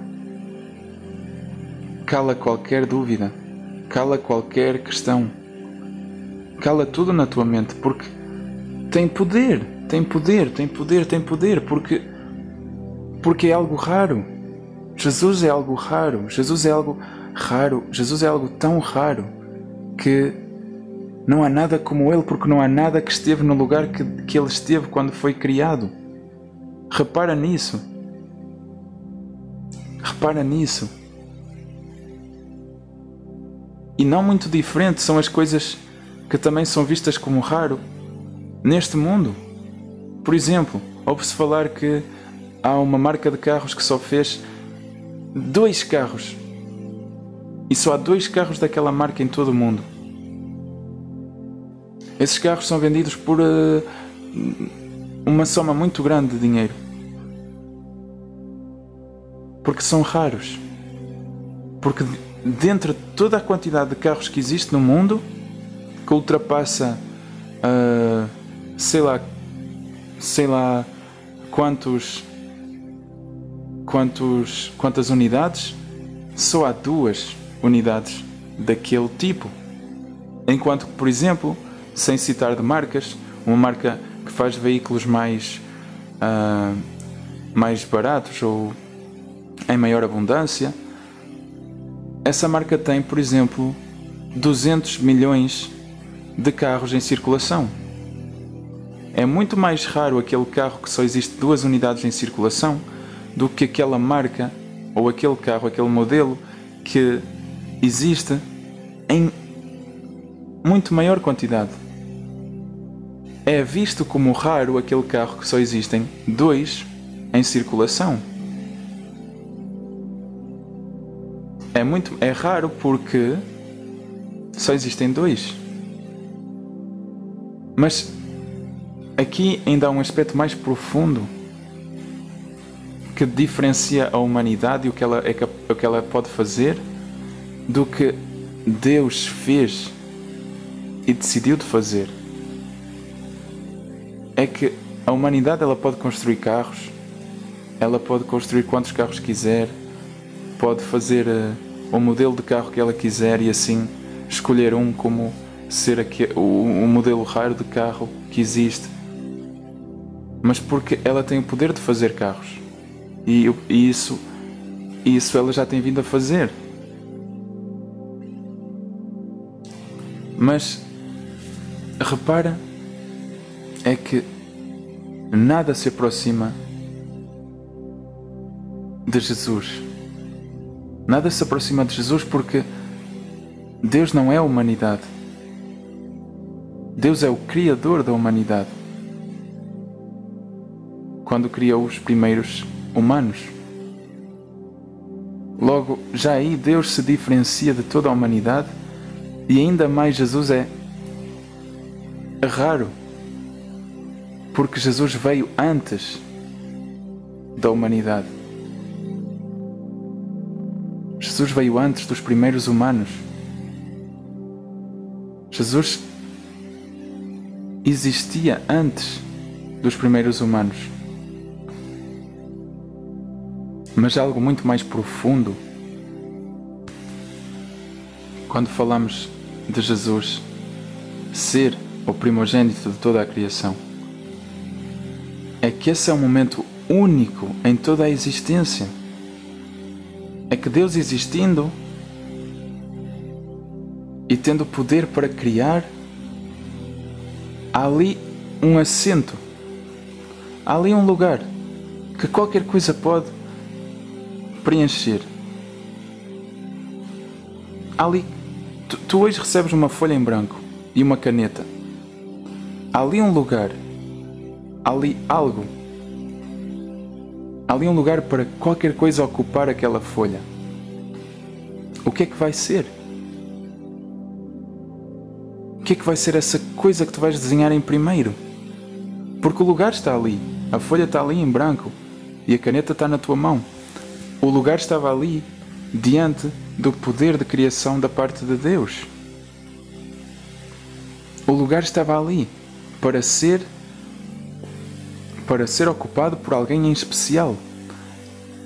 Speaker 1: cala qualquer dúvida, cala qualquer questão, cala tudo na tua mente, porque tem poder, porque é algo raro. Jesus é algo raro, Jesus é algo tão raro que não há nada como Ele, porque não há nada que esteve no lugar que Ele esteve quando foi criado. Repara nisso. E não muito diferente são as coisas que também são vistas como raro neste mundo. Por exemplo, ouve-se falar que há uma marca de carros que só fez 2 carros. E só há 2 carros daquela marca em todo o mundo. Esses carros são vendidos por uma soma muito grande de dinheiro. Porque são raros. Porque dentro de toda a quantidade de carros que existe no mundo, que ultrapassa sei lá quantas unidades, só há 2 unidades daquele tipo. Enquanto que, por exemplo, sem citar de marcas, uma marca que faz veículos mais baratos ou em maior abundância, essa marca tem, por exemplo, 200 milhões de carros em circulação. É muito mais raro aquele carro que só existe 2 unidades em circulação do que aquela marca ou aquele carro, aquele modelo que existe em muito maior quantidade. É visto como raro aquele carro que só existem 2 em circulação. É raro porque só existem 2. Mas aqui ainda há um aspecto mais profundo que diferencia a humanidade e o que ela pode fazer do que Deus fez e decidiu de fazer. É que a humanidade ela pode construir carros, ela pode construir quantos carros quiser, pode fazer o modelo de carro que ela quiser e assim escolher um como ser o modelo raro de carro que existe. Mas porque ela tem o poder de fazer carros. E isso ela já tem vindo a fazer. Mas repara, é que nada se aproxima de Jesus. Nada se aproxima de Jesus porque Deus não é a humanidade. Deus é o Criador da humanidade. Quando criou os primeiros humanos. Logo, já aí Deus se diferencia de toda a humanidade e ainda mais Jesus é raro. Porque Jesus veio antes da humanidade. Jesus veio antes dos primeiros humanos. Jesus existia antes dos primeiros humanos. Mas há algo muito mais profundo quando falamos de Jesus ser o primogênito de toda a criação. É que esse é um momento único em toda a existência. É que Deus existindo e tendo poder para criar, há ali um assento, há ali um lugar que qualquer coisa pode preencher. Há ali, tu hoje recebes uma folha em branco e uma caneta. Há ali um lugar, há ali algo, há ali um lugar para qualquer coisa ocupar aquela folha. O que é que vai ser? O que é que vai ser essa coisa que tu vais desenhar em primeiro? Porque o lugar está ali, a folha está ali em branco e a caneta está na tua mão. O lugar estava ali diante do poder de criação da parte de Deus. O lugar estava ali para ser ocupado por alguém em especial.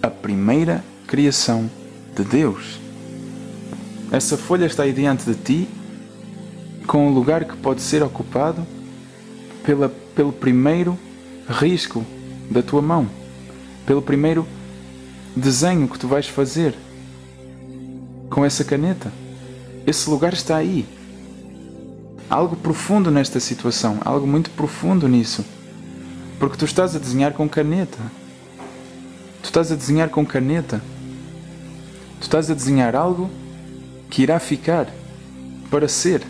Speaker 1: A primeira criação de Deus. Essa folha está aí diante de ti, com um lugar que pode ser ocupado pelo primeiro risco da tua mão, pelo primeiro desenho que tu vais fazer com essa caneta. Esse lugar está aí. Há algo profundo nesta situação, há algo muito profundo nisso, porque tu estás a desenhar com caneta. Tu estás a desenhar com caneta. Tu estás a desenhar algo que irá ficar para ser.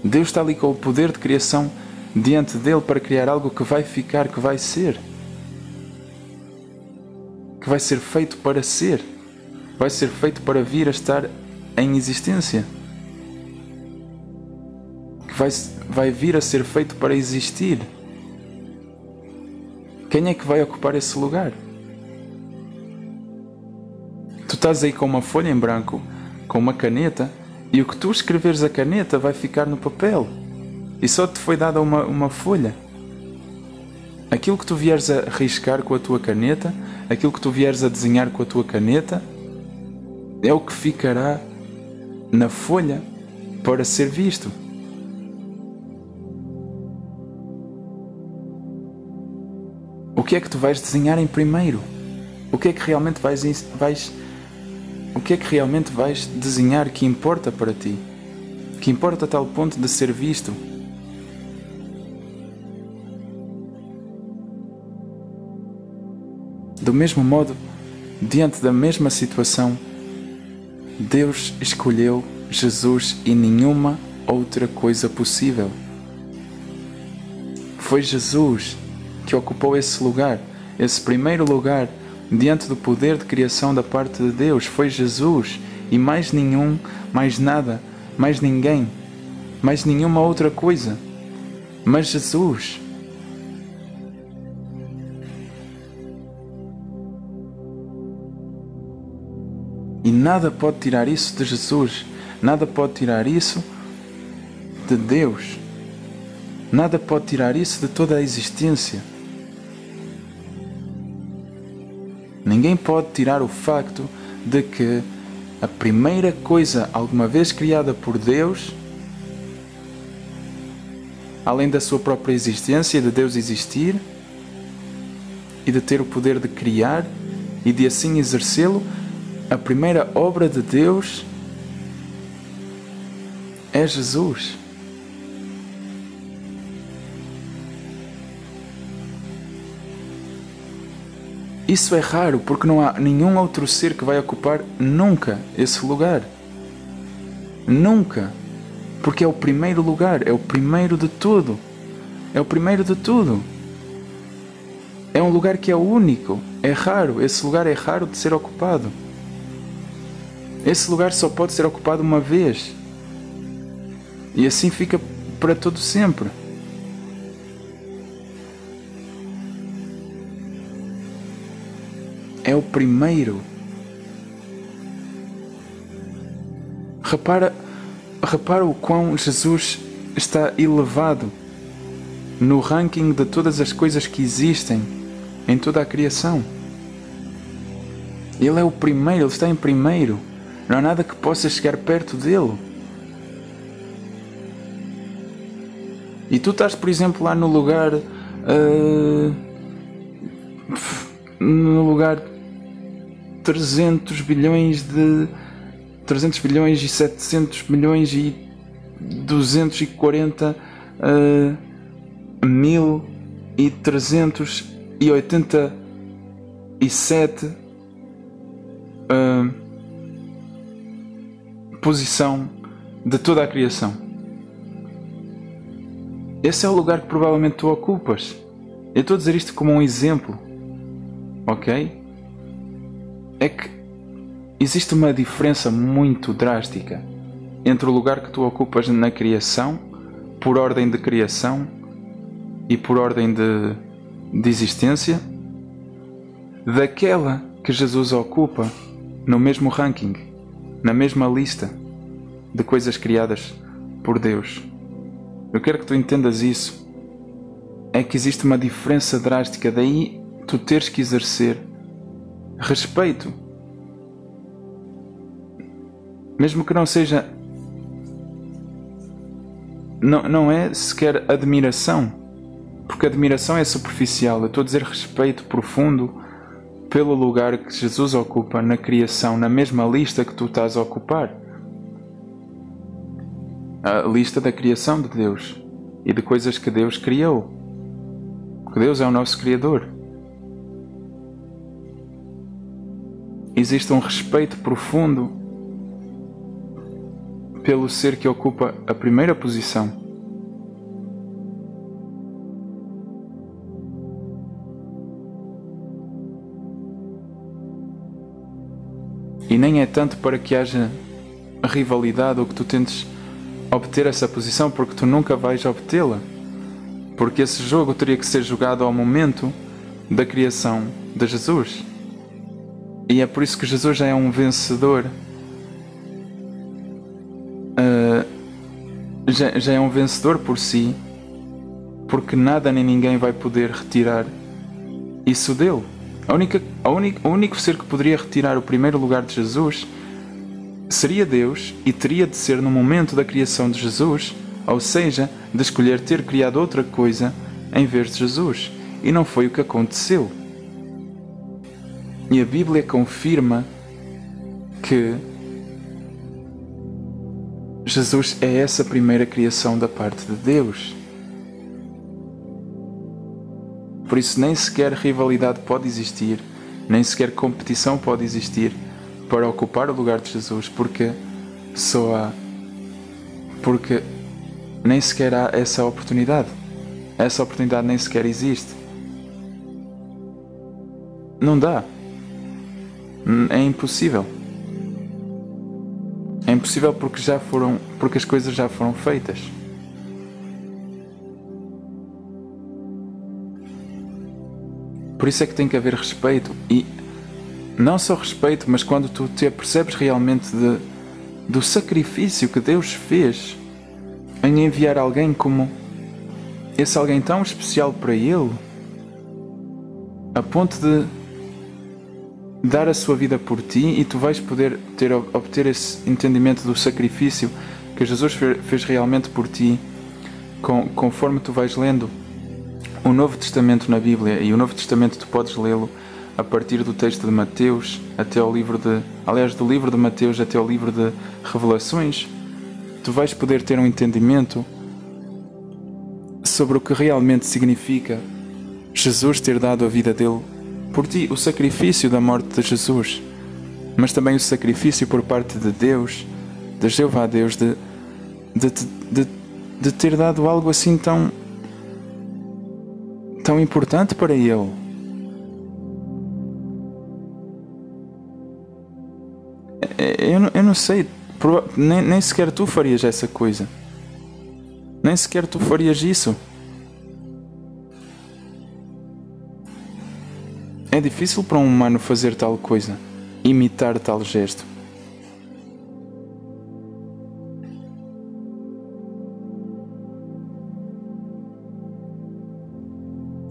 Speaker 1: Deus está ali com o poder de criação diante dele para criar algo que vai ficar, que vai ser. Que vai ser feito para ser. Vai ser feito para vir a estar em existência. Que vai vir a ser feito para existir. Quem é que vai ocupar esse lugar? Tu estás aí com uma folha em branco, com uma caneta, e o que tu escreveres a caneta vai ficar no papel. E só te foi dada uma folha. Aquilo que tu vieres a riscar com a tua caneta, aquilo que tu vieres a desenhar com a tua caneta, é o que ficará na folha para ser visto. O que é que tu vais desenhar em primeiro? O que é que realmente o que é que realmente vais desenhar que importa para ti? que importa a tal ponto de ser visto. Do mesmo modo, diante da mesma situação, Deus escolheu Jesus e nenhuma outra coisa possível. Foi Jesus que ocupou esse lugar, esse primeiro lugar, diante do poder de criação da parte de Deus. Foi Jesus e mais nenhum, mais nada, mais ninguém, mais nenhuma outra coisa, mas Jesus. E nada pode tirar isso de Jesus, nada pode tirar isso de Deus, nada pode tirar isso de toda a existência. Ninguém pode tirar o facto de que a primeira coisa alguma vez criada por Deus, além da sua própria existência, de Deus existir e de ter o poder de criar e de assim exercê-lo, a primeira obra de Deus é Jesus. Isso é raro porque não há nenhum outro ser que vai ocupar nunca esse lugar. Nunca. Porque é o primeiro lugar, é o primeiro de tudo. É o primeiro de tudo. É um lugar que é único, é raro. Esse lugar é raro de ser ocupado. Esse lugar só pode ser ocupado uma vez. E assim fica para todo sempre. É o primeiro. Repara o quão Jesus está elevado no ranking de todas as coisas que existem em toda a criação. Ele é o primeiro, ele está em primeiro. Não há nada que possa chegar perto dele. E tu estás, por exemplo, lá no lugar... no lugar 300 bilhões e 700 milhões e 240 mil e 387 posição de toda a criação. Esse é o lugar que provavelmente tu ocupas. Eu estou a dizer isto como um exemplo, ok? É que existe uma diferença muito drástica entre o lugar que tu ocupas na criação, por ordem de criação e por ordem de existência, daquela que Jesus ocupa no mesmo ranking, na mesma lista de coisas criadas por Deus. Eu quero que tu entendas isso. É que existe uma diferença drástica, daí tu teres que exercer respeito. Mesmo que não seja... Não é sequer admiração, porque admiração é superficial. Eu estou a dizer respeito profundo pelo lugar que Jesus ocupa na criação, na mesma lista que tu estás a ocupar. A lista da criação de Deus e de coisas que Deus criou. Porque Deus é o nosso Criador. Existe um respeito profundo pelo ser que ocupa a primeira posição. E nem é tanto para que haja rivalidade ou que tu tentes obter essa posição, porque tu nunca vais obtê-la. Porque esse jogo teria que ser jogado ao momento da criação de Jesus. E é por isso que Jesus já é um vencedor. Já é um vencedor por si, porque nada nem ninguém vai poder retirar isso dele. O único ser que poderia retirar o primeiro lugar de Jesus seria Deus, e teria de ser no momento da criação de Jesus, ou seja, de escolher ter criado outra coisa em vez de Jesus. E não foi o que aconteceu. E a Bíblia confirma que Jesus é essa primeira criação da parte de Deus. Por isso nem sequer rivalidade pode existir, nem sequer competição pode existir para ocupar o lugar de Jesus, porque nem sequer há essa oportunidade. Essa oportunidade nem sequer existe. Não dá. É impossível. É impossível porque as coisas já foram feitas. Por isso é que tem que haver respeito. E não só respeito, mas quando tu te apercebes realmente do sacrifício que Deus fez em enviar alguém como esse alguém tão especial para Ele, a ponto de dar a sua vida por ti, e tu vais poder obter esse entendimento do sacrifício que Jesus fez realmente por ti, conforme tu vais lendo o Novo Testamento na Bíblia. E o Novo Testamento tu podes lê-lo a partir do texto de Mateus até ao livro do livro de Mateus até ao livro de Revelações. Tu vais poder ter um entendimento sobre o que realmente significa Jesus ter dado a vida dele por ti, o sacrifício da morte de Jesus, mas também o sacrifício por parte de Deus, de Jeová Deus, de ter dado algo assim tão importante para Ele. Eu não sei, nem sequer tu farias essa coisa. Nem sequer tu farias isso. É difícil para um humano fazer tal coisa, imitar tal gesto.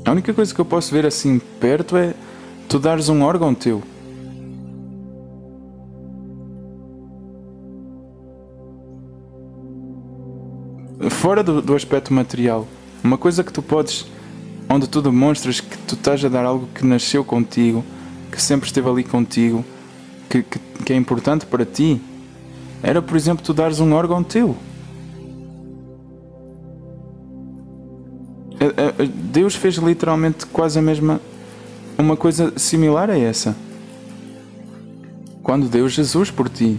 Speaker 1: A única coisa que eu posso ver assim perto é tu dares um órgão teu. Fora do aspecto material, uma coisa que tu podes, onde tu demonstras que tu estás a dar algo que nasceu contigo, que sempre esteve ali contigo, que é importante para ti, era, por exemplo, tu dares um órgão teu. Deus fez literalmente quase a mesma, uma coisa similar a essa, quando deu Jesus por ti.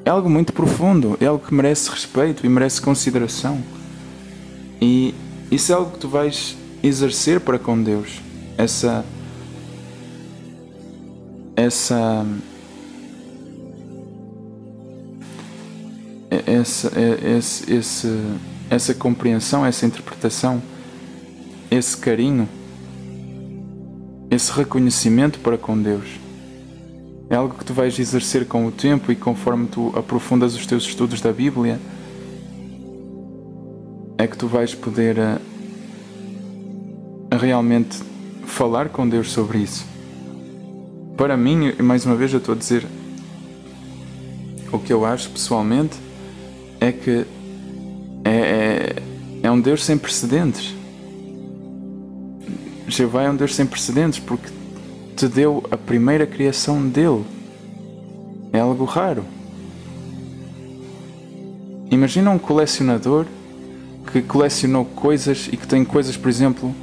Speaker 1: É algo muito profundo, é algo que merece respeito e merece consideração. E isso é algo que tu vais exercer para com Deus. Essa compreensão, essa interpretação, esse carinho, esse reconhecimento para com Deus. É algo que tu vais exercer com o tempo, e conforme tu aprofundas os teus estudos da Bíblia, é que tu vais poder realmente falar com Deus sobre isso. Para mim, e mais uma vez eu estou a dizer o que eu acho pessoalmente, é que é um Deus sem precedentes. Jeová é um Deus sem precedentes porque te deu a primeira criação dele. É algo raro. Imagina um colecionador que colecionou coisas e que tem coisas, por exemplo,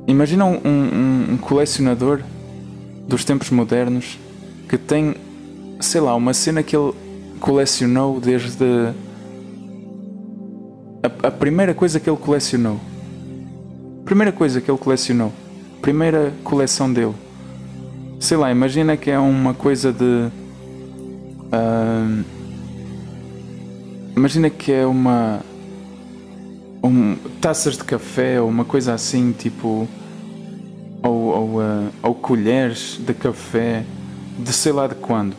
Speaker 1: imagina um colecionador dos tempos modernos que tem, sei lá, uma cena que ele colecionou desde a primeira coisa que ele colecionou. Primeira coleção dele. Sei lá, imagina que é uma coisa de... imagina que é taças de café ou uma coisa assim, tipo... Ou colheres de café de sei lá de quando.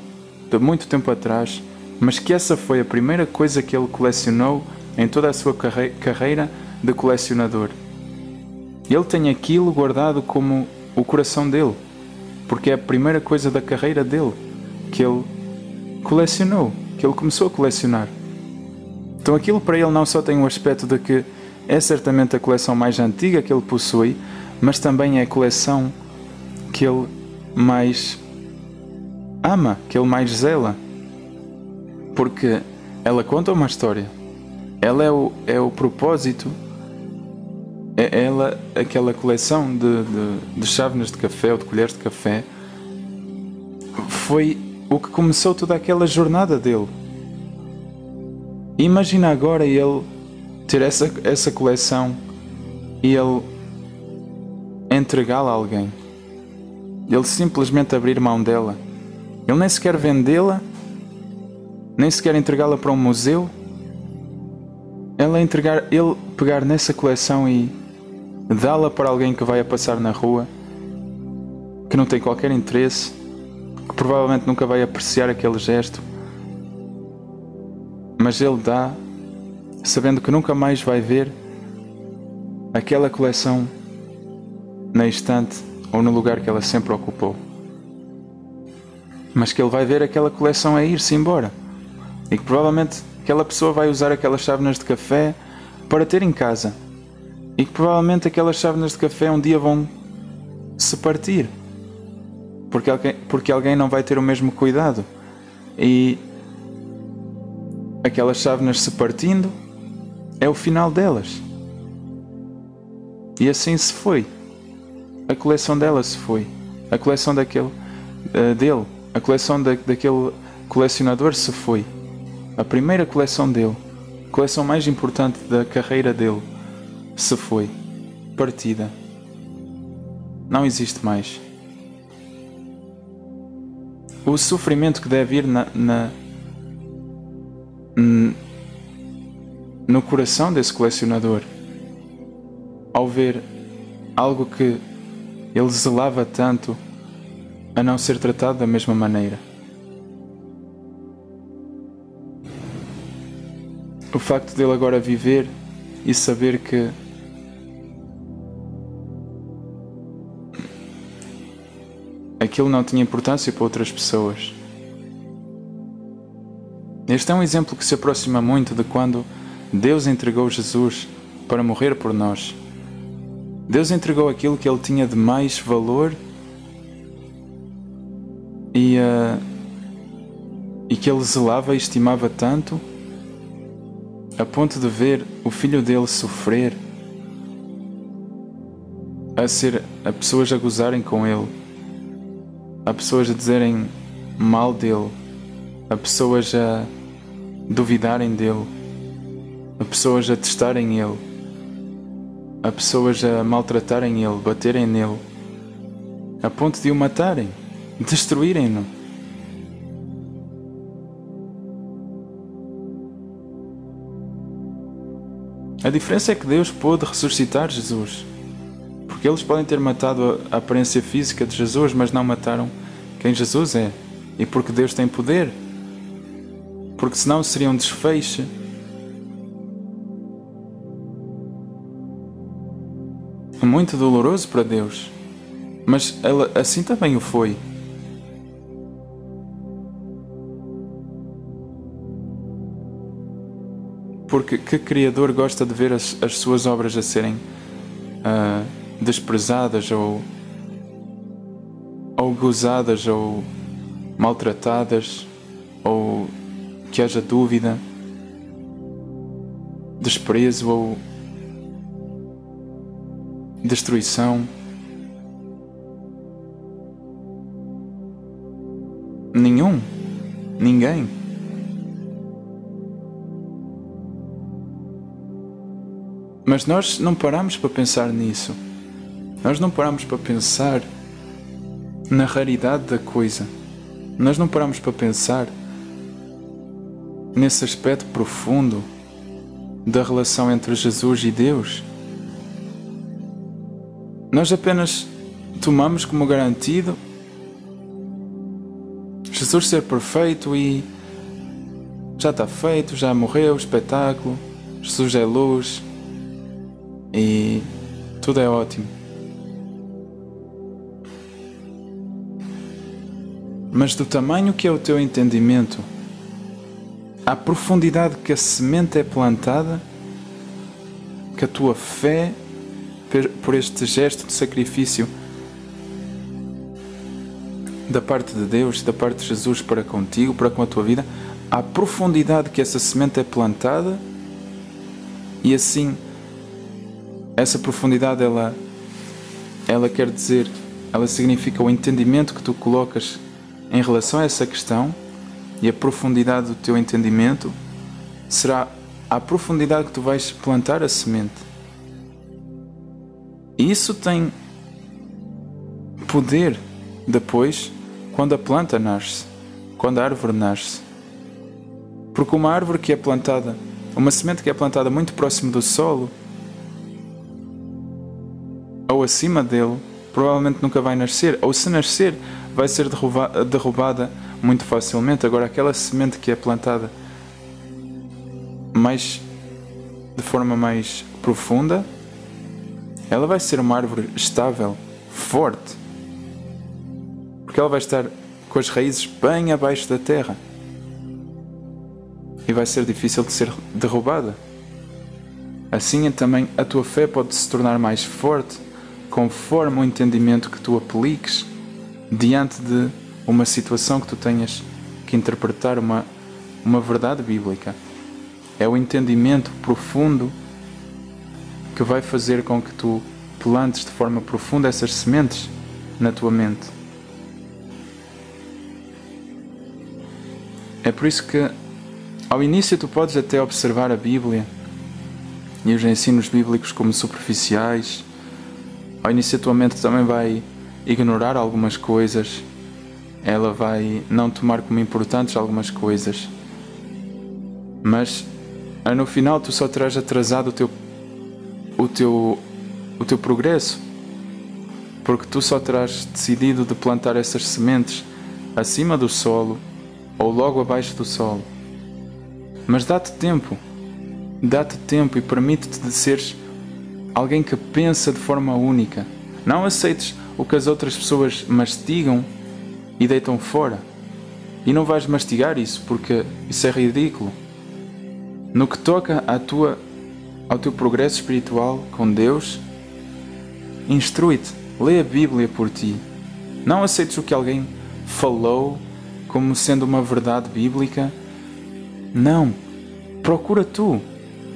Speaker 1: De muito tempo atrás. Mas que essa foi a primeira coisa que ele colecionou em toda a sua carreira de colecionador. Ele tem aquilo guardado como o coração dele, porque é a primeira coisa da carreira dele que ele colecionou, que ele começou a colecionar. Então aquilo para ele não só tem o aspecto de que é certamente a coleção mais antiga que ele possui, mas também é a coleção que ele mais ama, que ele mais zela. Porque ela conta uma história. Ela é o propósito. É ela, aquela coleção de chávenas de café ou de colheres de café, foi o que começou toda aquela jornada dele. Imagina agora ele ter essa coleção e ele entregá-la a alguém. Ele simplesmente abrir mão dela. Ele nem sequer vendê-la, nem sequer entregá-la para um museu. Ele pegar nessa coleção e dá-la para alguém que vai a passar na rua, que não tem qualquer interesse, que provavelmente nunca vai apreciar aquele gesto, mas ele dá, sabendo que nunca mais vai ver aquela coleção na estante ou no lugar que ela sempre ocupou. Mas que ele vai ver aquela coleção a ir-se embora. E que provavelmente aquela pessoa vai usar aquelas chávenas de café para ter em casa. E que provavelmente aquelas chávenas de café um dia vão se partir. Porque alguém não vai ter o mesmo cuidado. E aquelas chávenas se partindo é o final delas. E assim se foi. A coleção dela se foi. A coleção dele. A coleção daquele colecionador se foi. A primeira coleção dele, a coleção mais importante da carreira dele, se foi. Partida. Não existe mais. O sofrimento que deve ir no coração desse colecionador ao ver algo que ele zelava tanto a não ser tratado da mesma maneira. O facto dele agora viver e saber que aquilo não tinha importância para outras pessoas. Este é um exemplo que se aproxima muito de quando Deus entregou Jesus para morrer por nós. Deus entregou aquilo que ele tinha de mais valor e que ele zelava e estimava tanto, a ponto de ver o filho dele sofrer, a pessoas a gozarem com ele, a pessoas a dizerem mal dele, a pessoas a duvidarem dele, a pessoas a testarem ele, a pessoas a maltratarem ele, baterem nele, a ponto de o matarem, destruírem-no. A diferença é que Deus pôde ressuscitar Jesus, porque eles podem ter matado a aparência física de Jesus, mas não mataram quem Jesus é, e porque Deus tem poder, porque senão seria um desfecho muito doloroso para Deus, mas ela assim também o foi. Porque que criador gosta de ver as suas obras a serem desprezadas ou gozadas ou maltratadas, ou que haja dúvida, desprezo ou destruição? Ninguém. Mas nós não paramos para pensar nisso. Nós não paramos para pensar na raridade da coisa. Nós não paramos para pensar nesse aspecto profundo da relação entre Jesus e Deus. Nós apenas tomamos como garantido Jesus ser perfeito e já está feito, já morreu, espetáculo, Jesus é luz e tudo é ótimo. Mas do tamanho que é o teu entendimento, à profundidade que a semente é plantada, que a tua fé por este gesto de sacrifício da parte de Deus, da parte de Jesus para contigo, para com a tua vida, à profundidade que essa semente é plantada, e assim essa profundidade ela quer dizer, ela significa o entendimento que tu colocas em relação a essa questão, e a profundidade do teu entendimento será a profundidade que tu vais plantar a semente. E isso tem poder depois quando a planta nasce, quando a árvore nasce. Porque uma árvore que é plantada, uma semente que é plantada muito próximo do solo ou acima dele, provavelmente nunca vai nascer, ou se nascer vai ser derrubada muito facilmente. Agora, aquela semente que é plantada de forma mais profunda, ela vai ser uma árvore estável, forte, porque ela vai estar com as raízes bem abaixo da terra e vai ser difícil de ser derrubada. Assim também a tua fé pode se tornar mais forte conforme o entendimento que tu apliques diante de uma situação que tu tenhas que interpretar uma verdade bíblica. É o entendimento profundo que vai fazer com que tu plantes de forma profunda essas sementes na tua mente. É por isso que ao início tu podes até observar a Bíblia e os ensinos bíblicos como superficiais. Ao início a tua mente também vai ignorar algumas coisas, ela vai não tomar como importantes algumas coisas, mas no final tu só terás atrasado o teu progresso, porque tu só terás decidido de plantar essas sementes acima do solo ou logo abaixo do solo. Mas dá-te tempo e permite-te de seres alguém que pensa de forma única. Não aceites o que as outras pessoas mastigam e deitam fora. E não vais mastigar isso, porque isso é ridículo. No que toca ao teu progresso espiritual com Deus, instrui-te, lê a Bíblia por ti. Não aceites o que alguém falou como sendo uma verdade bíblica. Não. Procura tu.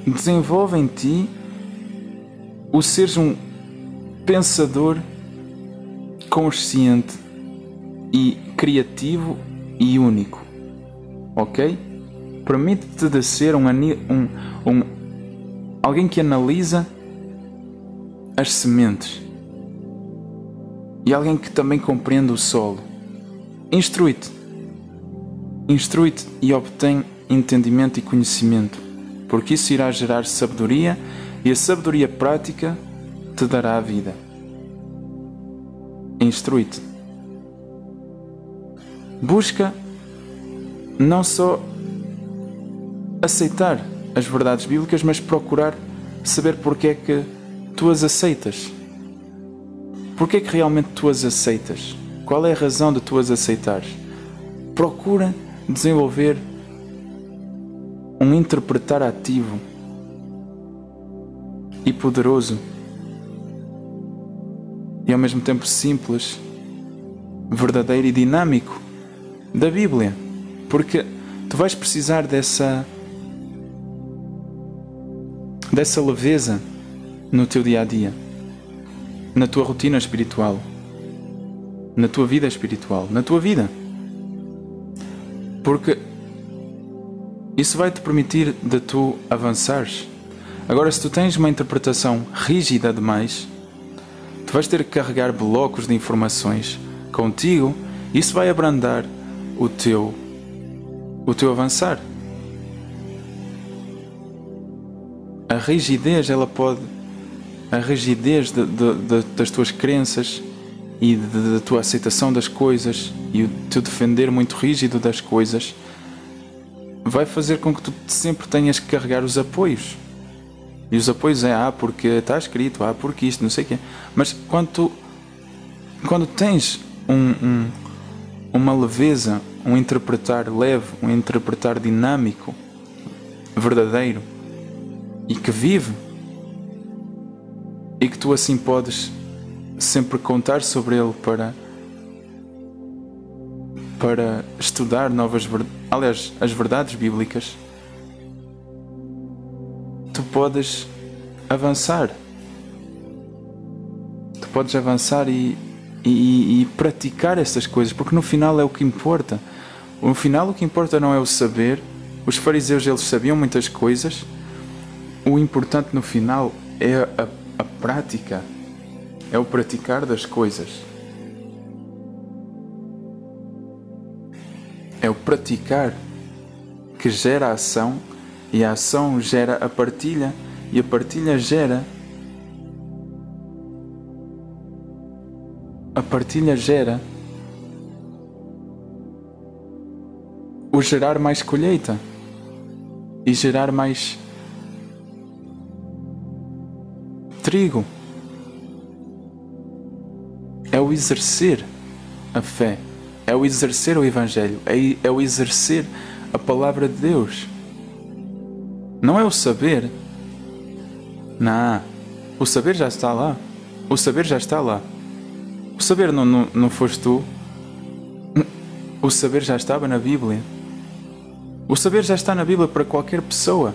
Speaker 1: Desenvolve em ti o seres um pensador consciente e criativo e único. Ok? Permite-te de ser alguém que analisa as sementes e alguém que também compreende o solo. Instrui-te e obtém entendimento e conhecimento, porque isso irá gerar sabedoria, e a sabedoria prática te dará a vida. Instrui-te. Busca não só aceitar as verdades bíblicas, mas procurar saber porque é que tu as aceitas. Porque é que realmente tu as aceitas? Qual é a razão de tu as aceitares? Procura desenvolver um interpretar ativo e poderoso e ao mesmo tempo simples, verdadeiro e dinâmico da Bíblia, porque tu vais precisar dessa leveza no teu dia a dia, na tua rotina espiritual, na tua vida espiritual, na tua vida, porque isso vai te permitir de tu avançares. Agora, se tu tens uma interpretação rígida demais, tu vais ter que carregar blocos de informações contigo. Isso vai abrandar o teu avançar. A rigidez das tuas crenças e da tua aceitação das coisas e o teu defender muito rígido das coisas vai fazer com que tu sempre tenhas que carregar os apoios. E os apoios porque está escrito, porque isto, não sei o quê. Mas quando tens uma leveza, um interpretar leve, um interpretar dinâmico, verdadeiro, e que vive, e que tu assim podes sempre contar sobre ele para estudar aliás, as verdades bíblicas, tu podes avançar. Tu podes avançar e praticar essas coisas, porque no final é o que importa. No final o que importa não é o saber. Os fariseus, eles sabiam muitas coisas. O importante no final é a prática, é o praticar das coisas. É o praticar que gera a ação, e a ação gera a partilha, e a partilha gera o gerar mais colheita e gerar mais trigo. É o exercer a fé, é o exercer o Evangelho, é o exercer a palavra de Deus. Não é o saber. Não, o saber já está lá. O saber já está lá. O saber não foste tu. O saber já estava na Bíblia. O saber já está na Bíblia para qualquer pessoa.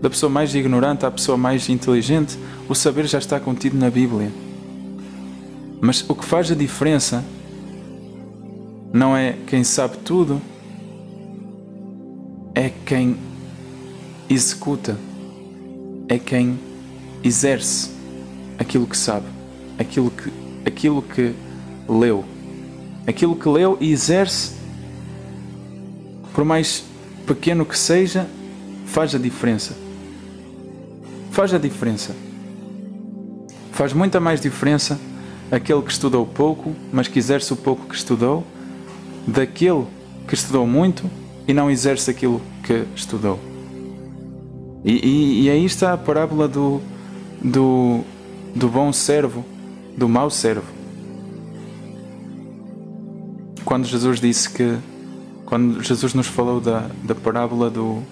Speaker 1: Da pessoa mais ignorante à pessoa mais inteligente, o saber já está contido na Bíblia. Mas o que faz a diferença não é quem sabe tudo, é quem executa, é quem exerce aquilo que sabe, aquilo que leu. Aquilo que leu e exerce, por mais pequeno que seja, faz a diferença. Faz a diferença. Faz muita mais diferença aquele que estudou pouco, mas que exerce o pouco que estudou, daquele que estudou muito e não exerce aquilo que estudou. E aí está a parábola do bom servo, do mau servo. Quando Jesus nos falou da parábola do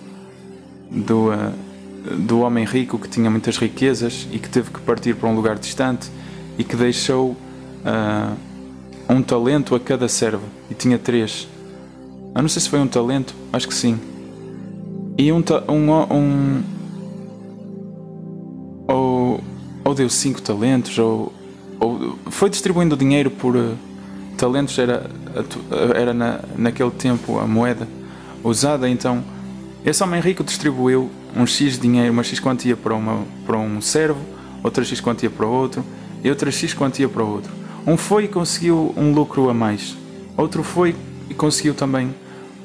Speaker 1: homem rico que tinha muitas riquezas e que teve que partir para um lugar distante e que deixou um talento a cada servo, e tinha 3. Eu não sei se foi um talento, acho que sim. E ou deu 5 talentos, ou foi distribuindo o dinheiro por talentos. Era naquele tempo a moeda usada. Então esse homem rico distribuiu um X de dinheiro, uma X quantia para um servo, outra X quantia para o outro e outra X quantia para o outro. Um foi e conseguiu um lucro a mais, outro foi e conseguiu também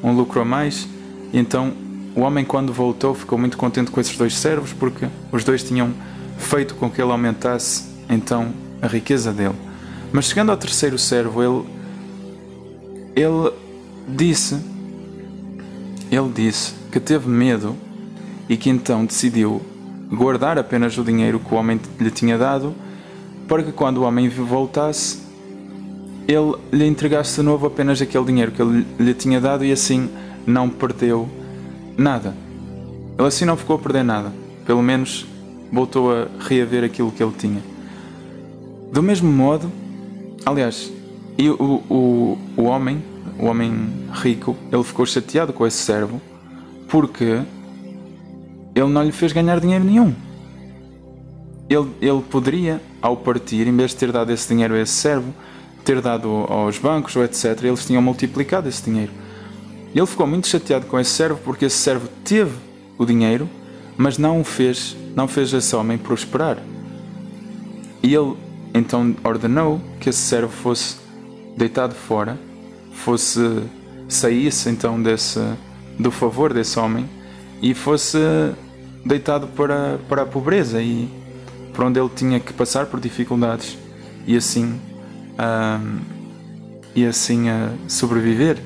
Speaker 1: um lucro a mais. E então o homem, quando voltou, ficou muito contente com esses 2 servos, porque os 2 tinham feito com que ele aumentasse então a riqueza dele. Mas chegando ao 3º servo, ele disse que teve medo e que então decidiu guardar apenas o dinheiro que o homem lhe tinha dado, para que quando o homem voltasse, ele lhe entregasse de novo apenas aquele dinheiro que ele lhe tinha dado, e assim não perdeu nada. Ele assim não ficou a perder nada. Pelo menos voltou a reaver aquilo que ele tinha. Do mesmo modo, aliás, e o homem rico, ele ficou chateado com esse servo porque ele não lhe fez ganhar dinheiro nenhum. Ele poderia, ao partir, em vez de ter dado esse dinheiro a esse servo, ter dado aos bancos ou etc., eles tinham multiplicado esse dinheiro. Ele ficou muito chateado com esse servo porque esse servo teve o dinheiro, mas não fez esse homem prosperar. E ele então ordenou que esse servo fosse deitado fora, saísse então do favor desse homem e fosse deitado para a pobreza e para onde ele tinha que passar por dificuldades e assim sobreviver.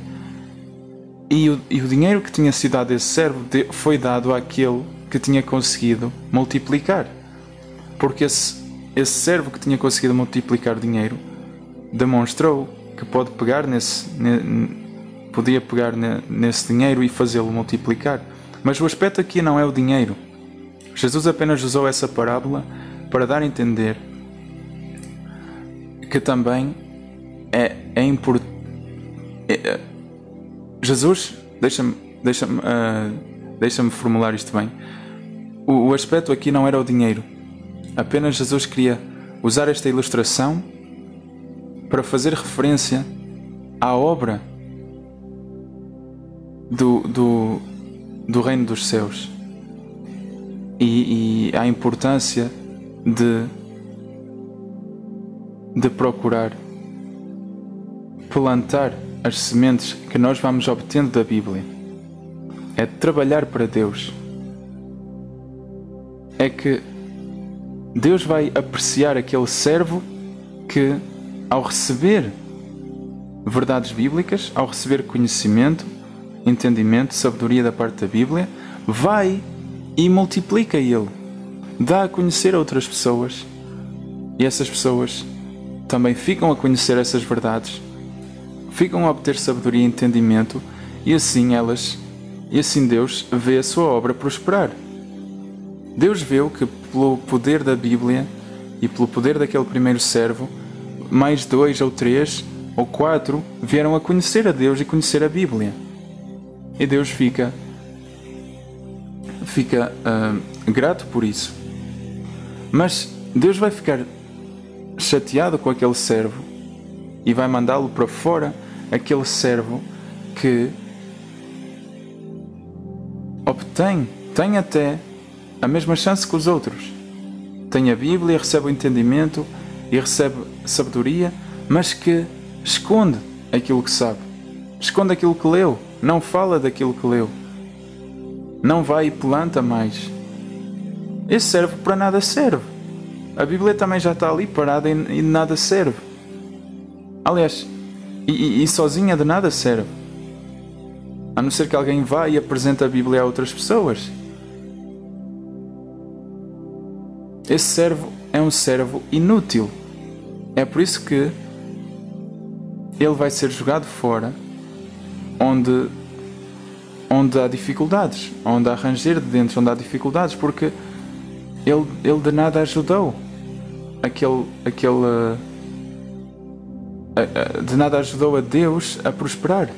Speaker 1: E o dinheiro que tinha sido dado a esse servo foi dado àquele que tinha conseguido multiplicar, porque esse servo que tinha conseguido multiplicar dinheiro demonstrou que podia pegar nesse dinheiro e fazê-lo multiplicar. Mas o aspecto aqui não é o dinheiro. Jesus apenas usou essa parábola para dar a entender que também é importante. Jesus
Speaker 2: Deixa-me formular isto bem. O aspecto aqui não era o dinheiro. Apenas Jesus queria usar esta ilustração para fazer referência à obra do reino dos céus e à importância de procurar plantar as sementes que nós vamos obtendo da Bíblia. É de trabalhar para Deus. É que Deus vai apreciar aquele servo que, ao receber verdades bíblicas, ao receber conhecimento, entendimento, sabedoria da parte da Bíblia, vai e multiplica ele, dá a conhecer a outras pessoas, e essas pessoas também ficam a conhecer essas verdades, ficam a obter sabedoria e entendimento, e assim Deus vê a sua obra prosperar. Deus viu que pelo poder da Bíblia e pelo poder daquele primeiro servo, mais 2 ou 3 ou 4 vieram a conhecer a Deus e conhecer a Bíblia. E Deus fica grato por isso. Mas Deus vai ficar chateado com aquele servo e vai mandá-lo para fora, aquele servo que tem até a mesma chance que os outros. Tem a Bíblia, recebe o entendimento e recebe sabedoria, mas que esconde aquilo que sabe, esconde aquilo que leu, não fala daquilo que leu, não vai e planta mais. Esse servo para nada serve. A Bíblia também já está ali parada e nada serve. Aliás, e sozinha de nada serve, a não ser que alguém vá e apresente a Bíblia a outras pessoas. Esse servo é um servo inútil. É por isso que ele vai ser jogado fora, onde há dificuldades, onde há ranger de dentes, onde há dificuldades, porque ele de nada ajudou de nada ajudou a Deus a prosperar.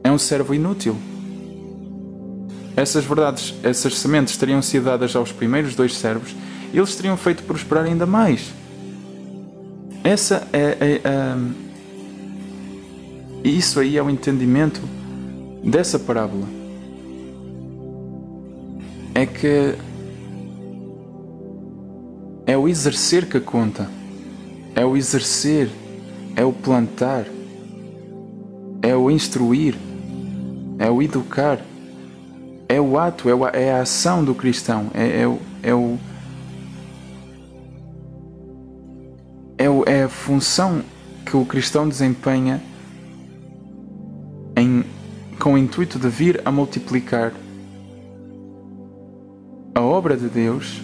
Speaker 2: É um servo inútil. Essas verdades, essas sementes teriam sido dadas aos primeiros 2 servos, e eles teriam feito prosperar ainda mais. Isso aí é o entendimento dessa parábola. É que é o exercer que conta. É o exercer, é o plantar, é o instruir, é o educar, é o ato, é a ação do cristão, é a função que o cristão desempenha com o intuito de vir a multiplicar a obra de Deus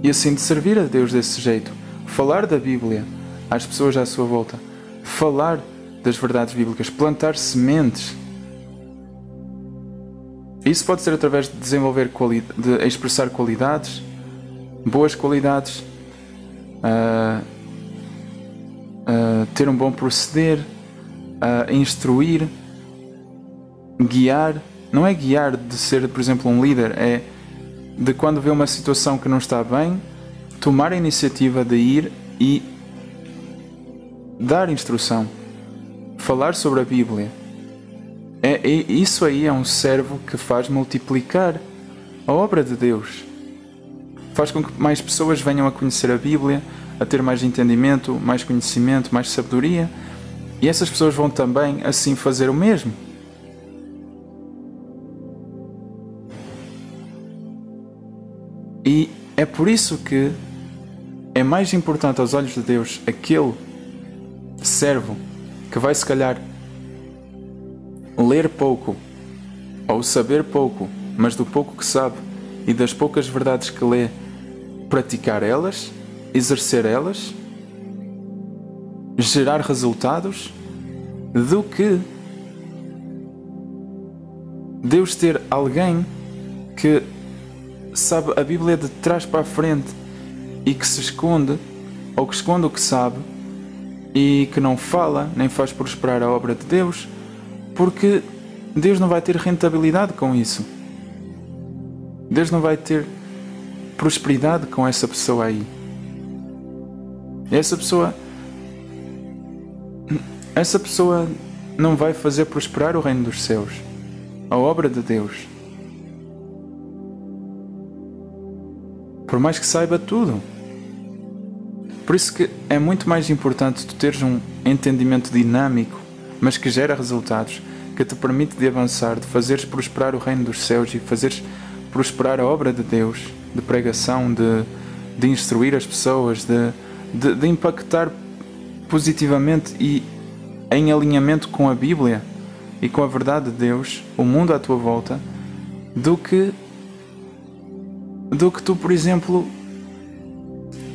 Speaker 2: e assim de servir a Deus desse jeito. Falar da Bíblia às pessoas à sua volta, falar das verdades bíblicas, plantar sementes. Isso pode ser através de desenvolver de expressar qualidades, boas qualidades, ter um bom proceder, instruir, guiar. Não é guiar de ser, por exemplo, um líder, é de quando vê uma situação que não está bem, tomar a iniciativa de ir e dar instrução, falar sobre a Bíblia. Isso aí é um servo que faz multiplicar a obra de Deus. Faz com que mais pessoas venham a conhecer a Bíblia, a ter mais entendimento, mais conhecimento, mais sabedoria, e essas pessoas vão também assim fazer o mesmo. E é por isso que é mais importante aos olhos de Deus aquele servo que vai se calhar ler pouco ou saber pouco, mas do pouco que sabe e das poucas verdades que lê, praticar elas, exercer elas, gerar resultados, do que Deus ter alguém que sabe a Bíblia de trás para a frente e que se esconde, ou que esconde o que sabe e que não fala nem faz prosperar a obra de Deus, porque Deus não vai ter rentabilidade com isso. Deus não vai ter prosperidade com essa pessoa aí. Essa pessoa não vai fazer prosperar o reino dos céus, a obra de Deus. Por mais que saiba tudo. Por isso que é muito mais importante tu teres um entendimento dinâmico, mas que gera resultados, que te permite de avançar, de fazeres prosperar o reino dos céus e fazeres prosperar a obra de Deus, de pregação, de instruir as pessoas, de impactar positivamente e em alinhamento com a Bíblia e com a verdade de Deus, o mundo à tua volta, do que tu, por exemplo,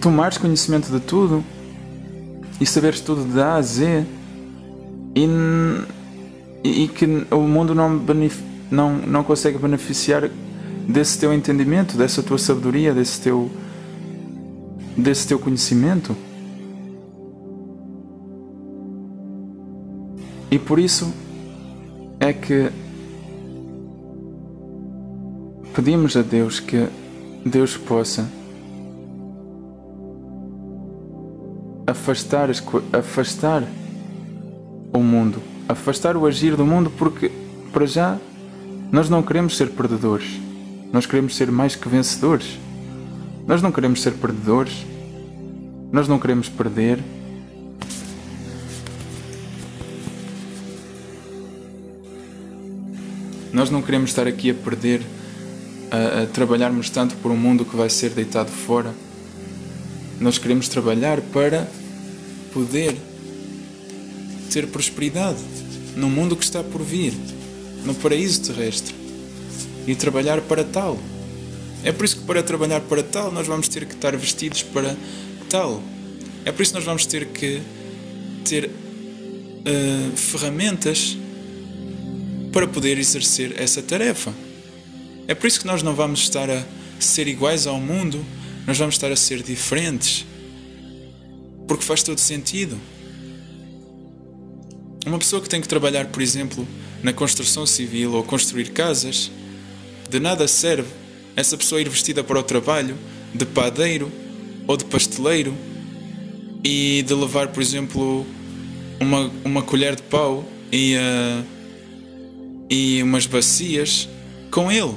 Speaker 2: tomares conhecimento de tudo e saberes tudo de A a Z e que o mundo não consegue beneficiar desse teu entendimento, dessa tua sabedoria, desse teu conhecimento. E por isso é que pedimos a Deus que Deus possa afastar o mundo, afastar o agir do mundo, porque para já nós não queremos ser perdedores, nós queremos ser mais que vencedores. Nós não queremos ser perdedores, nós não queremos perder. Nós não queremos estar aqui a perder, a trabalharmos tanto por um mundo que vai ser deitado fora. Nós queremos trabalhar para poder ter prosperidade no mundo que está por vir, no paraíso terrestre, e trabalhar para tal. É por isso que para trabalhar para tal nós vamos ter que estar vestidos para tal. É por isso que nós vamos ter que ter ferramentas para poder exercer essa tarefa. É por isso que nós não vamos estar a ser iguais ao mundo, nós vamos estar a ser diferentes. Porque faz todo sentido. Uma pessoa que tem que trabalhar, por exemplo, na construção civil ou construir casas, de nada serve essa pessoa ir vestida para o trabalho de padeiro ou de pasteleiro e de levar, por exemplo, uma colher de pau e umas bacias com ele.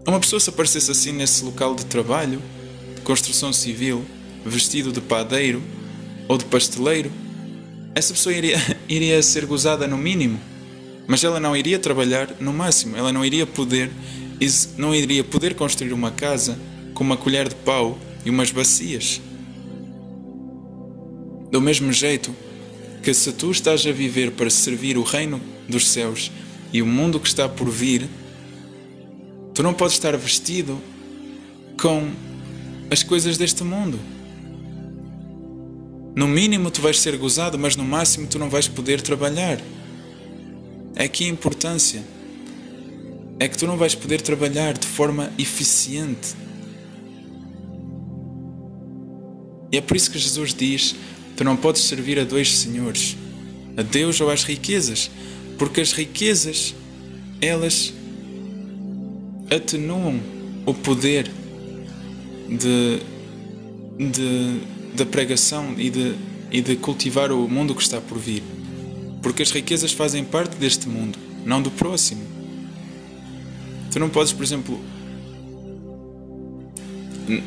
Speaker 2: Uma pessoa, se aparecesse assim nesse local de trabalho, de construção civil, vestido de padeiro ou de pasteleiro, essa pessoa iria ser gozada no mínimo, mas ela não iria trabalhar no máximo. Ela não iria poder construir uma casa com uma colher de pau e umas bacias. Do mesmo jeito que, se tu estás a viver para servir o reino dos céus e o mundo que está por vir, tu não podes estar vestido com as coisas deste mundo. No mínimo tu vais ser gozado, mas no máximo tu não vais poder trabalhar. É aqui a importância. É que tu não vais poder trabalhar de forma eficiente. E é por isso que Jesus diz: tu não podes servir a dois senhores, a Deus ou às riquezas, porque as riquezas, elas atenuam o poder da pregação e de cultivar o mundo que está por vir. Porque as riquezas fazem parte deste mundo, não do próximo. Tu não podes, por exemplo,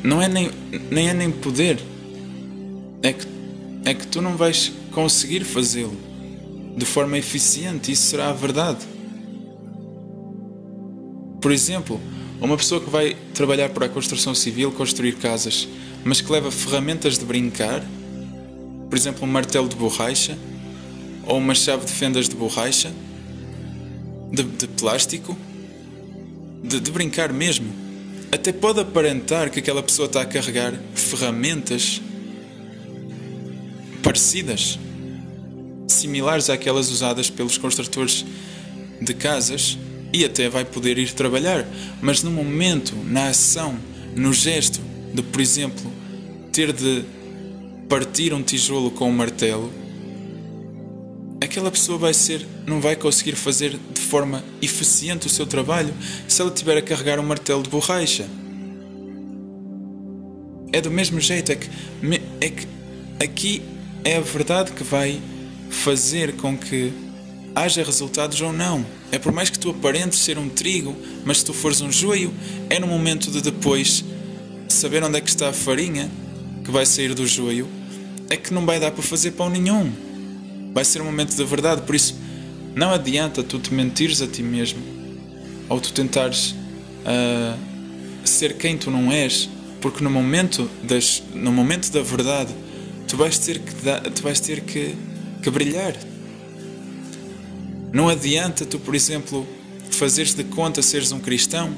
Speaker 2: não é nem poder, é que tu não vais conseguir fazê-lo de forma eficiente. Isso será a verdade. Por exemplo, uma pessoa que vai trabalhar para a construção civil, construir casas, mas que leva ferramentas de brincar, por exemplo, um martelo de borracha ou uma chave de fendas de borracha, de plástico, de brincar mesmo. Até pode aparentar que aquela pessoa está a carregar ferramentas parecidas, similares àquelas usadas pelos construtores de casas, e até vai poder ir trabalhar, mas no momento, na ação, no gesto de, por exemplo, ter de partir um tijolo com um martelo, aquela pessoa não vai conseguir fazer de forma eficiente o seu trabalho se ela tiver a carregar um martelo de borracha. É do mesmo jeito, é que aqui é a verdade que vai fazer com que haja resultados ou não. É por mais que tu aparentes ser um trigo, mas se tu fores um joio, é no momento de depois saber onde é que está a farinha que vai sair do joio, é que não vai dar para fazer pão nenhum. Vai ser um momento da verdade. Por isso, não adianta tu te mentires a ti mesmo, ou tu tentares ser quem tu não és, porque no momento da verdade tu vais ter que brilhar. Não adianta tu, por exemplo, fazeres de conta seres um cristão,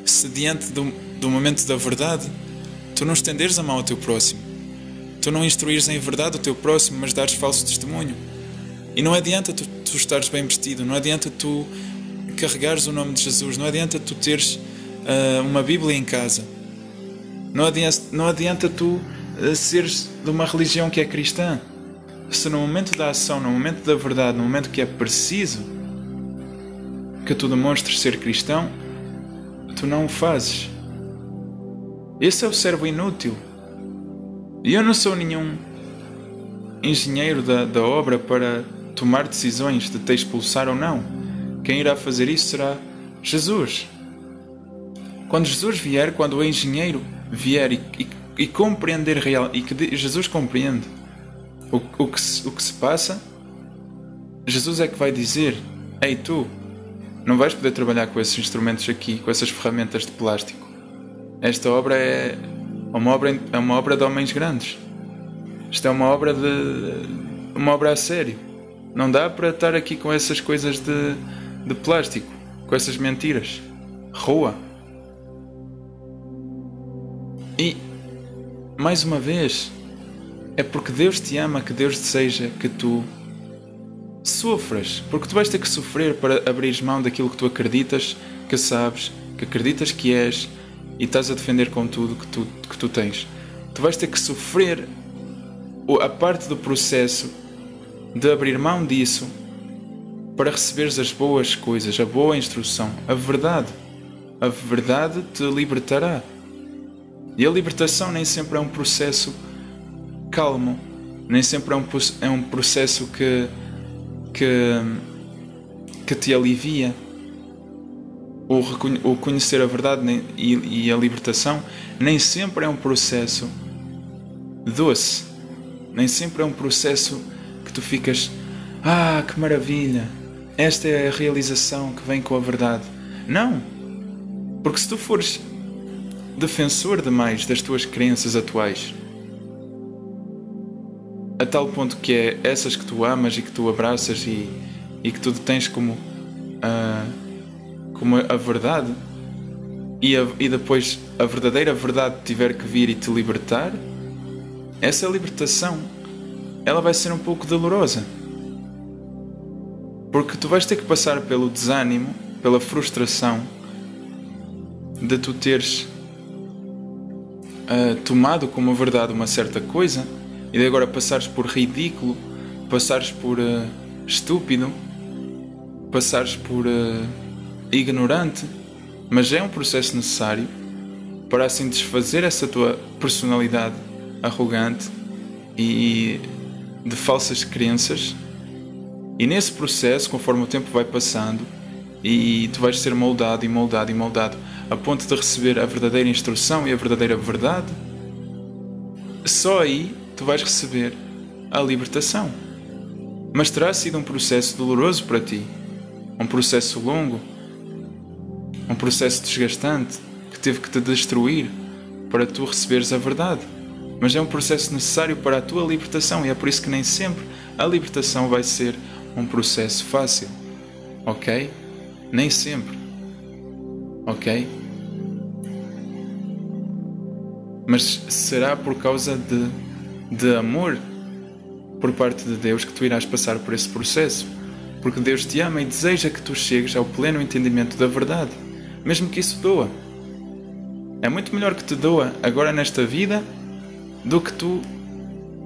Speaker 2: se diante do momento da verdade tu não estenderes a mão ao teu próximo, tu não instruires em verdade o teu próximo, mas dares falso testemunho. E não adianta tu estares bem vestido, não adianta tu carregares o nome de Jesus, não adianta tu teres uma Bíblia em casa, não adianta tu seres de uma religião que é cristã, se no momento da ação, no momento da verdade, no momento que é preciso que tu demonstres ser cristão, tu não o fazes. Esse é o servo inútil. E eu não sou nenhum engenheiro da obra para tomar decisões de te expulsar ou não. Quem irá fazer isso será Jesus. Quando Jesus vier, quando o engenheiro vier e compreender real, e que Jesus compreende o que se passa, Jesus é que vai dizer: ei, tu não vais poder trabalhar com esses instrumentos aqui, com essas ferramentas de plástico. Esta obra é uma obra de homens grandes. Isto é uma obra a sério. Não dá para estar aqui com essas coisas de plástico, com essas mentiras. Rua. E, mais uma vez, é porque Deus te ama que Deus deseja que tu sofras. Porque tu vais ter que sofrer para abrires mão daquilo que tu acreditas, que sabes, que acreditas que és e estás a defender com tudo que tu tens. Tu vais ter que sofrer a parte do processo de abrir mão disso para receberes as boas coisas, a boa instrução, a verdade. A verdade te libertará. E a libertação nem sempre é um processo calmo, nem sempre é um processo que te alivia. O conhecer a verdade e a libertação nem sempre é um processo doce, nem sempre é um processo que tu ficas: ah, que maravilha, esta é a realização que vem com a verdade. Não, porque se tu fores defensor demais das tuas crenças atuais, a tal ponto que é essas que tu amas e que tu abraças e que tu tens como a verdade, e depois a verdadeira verdade tiver que vir e te libertar, essa libertação ela vai ser um pouco dolorosa, porque tu vais ter que passar pelo desânimo, pela frustração de tu teres tomado como verdade uma certa coisa e de agora passares por ridículo, passares por estúpido, passares por ignorante, mas é um processo necessário para assim desfazer essa tua personalidade arrogante e de falsas crenças. E nesse processo, conforme o tempo vai passando e tu vais ser moldado e moldado e moldado a ponto de receber a verdadeira instrução e a verdadeira verdade, só aí tu vais receber a libertação. Mas terá sido um processo doloroso para ti, um processo longo, um processo desgastante que teve que te destruir para tu receberes a verdade. Mas é um processo necessário para a tua libertação, e é por isso que nem sempre a libertação vai ser um processo fácil, ok? Nem sempre, ok? Mas será por causa de amor por parte de Deus que tu irás passar por esse processo, porque Deus te ama e deseja que tu chegues ao pleno entendimento da verdade, mesmo que isso doa. É muito melhor que te doa agora nesta vida do que tu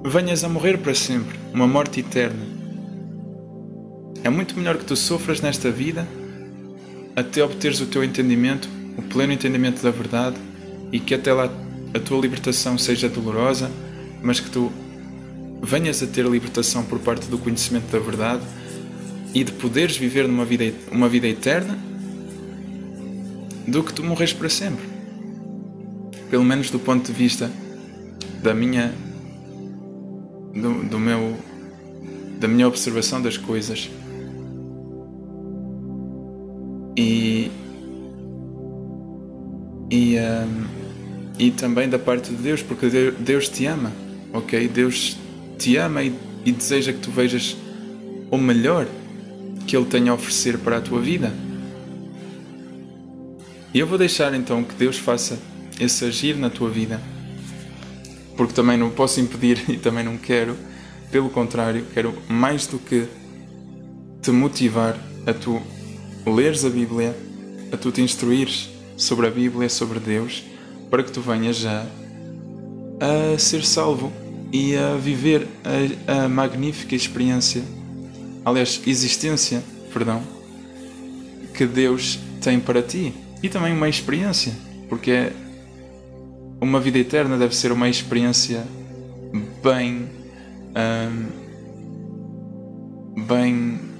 Speaker 2: venhas a morrer para sempre, uma morte eterna. É muito melhor que tu sofras nesta vida até obteres o teu entendimento, o pleno entendimento da verdade, e que até lá a tua libertação seja dolorosa, mas que tu venhas a ter libertação por parte do conhecimento da verdade e de poderes viver uma vida eterna, do que tu morres para sempre. Pelo menos do ponto de vista da minha observação das coisas. E também da parte de Deus, porque Deus te ama, ok? Deus te ama e deseja que tu vejas o melhor que Ele tem a oferecer para a tua vida. E eu vou deixar então que Deus faça esse agir na tua vida, porque também não posso impedir e também não quero. Pelo contrário, quero mais do que te motivar a tu leres a Bíblia, a tu te instruires sobre a Bíblia, sobre Deus, para que tu venhas já a ser salvo e a viver a magnífica existência, que Deus tem para ti. E também uma experiência, porque uma vida eterna deve ser uma experiência bem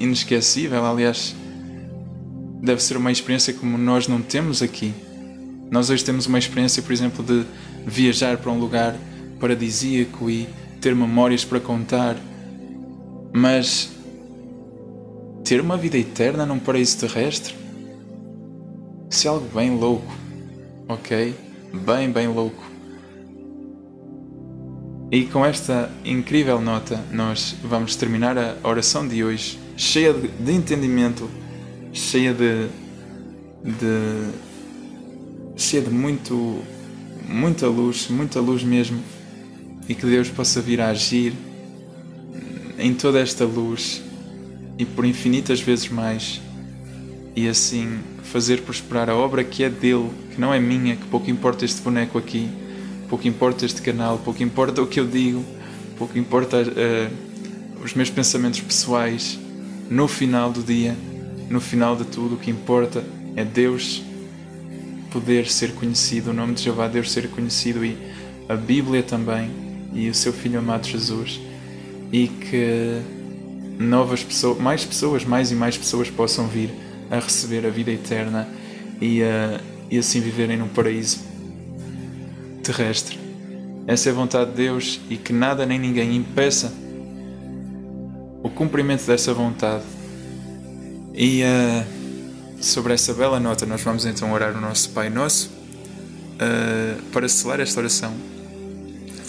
Speaker 2: inesquecível. Aliás, deve ser uma experiência como nós não temos aqui. Nós hoje temos uma experiência, por exemplo, de viajar para um lugar paradisíaco e ter memórias para contar, mas ter uma vida eterna num paraíso terrestre, isso é algo bem louco, ok? Bem louco. E com esta incrível nota nós vamos terminar a oração de hoje, cheia de entendimento, cheia de muita luz mesmo, e que Deus possa vir a agir em toda esta luz e por infinitas vezes mais, e assim fazer prosperar a obra que é dele, que não é minha, que pouco importa este boneco aqui, pouco importa este canal, pouco importa o que eu digo, pouco importa os meus pensamentos pessoais. No final do dia, no final de tudo, o que importa é Deus poder ser conhecido, o nome de Jeová Deus ser conhecido, e a Bíblia também, e o seu Filho amado Jesus, e que mais e mais pessoas possam vir a receber a vida eterna e assim viverem num paraíso terrestre. Essa é a vontade de Deus, e que nada nem ninguém impeça o cumprimento dessa vontade. E sobre essa bela nota nós vamos então orar o nosso Pai Nosso para selar esta oração,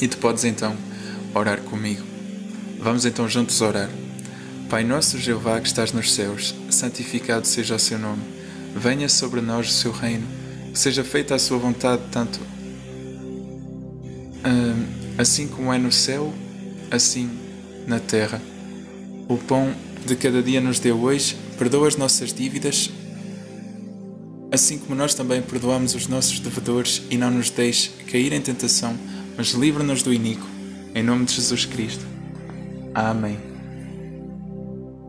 Speaker 2: e tu podes então orar comigo. Vamos então juntos orar. Pai nosso Jeová que estás nos céus, santificado seja o seu nome. Venha sobre nós o seu reino, que seja feita a sua vontade, tanto assim como é no céu, assim na terra. O pão de cada dia nos dê hoje, perdoa as nossas dívidas, assim como nós também perdoamos os nossos devedores, e não nos deixes cair em tentação, mas livra-nos do iníquo. Em nome de Jesus Cristo. Amém.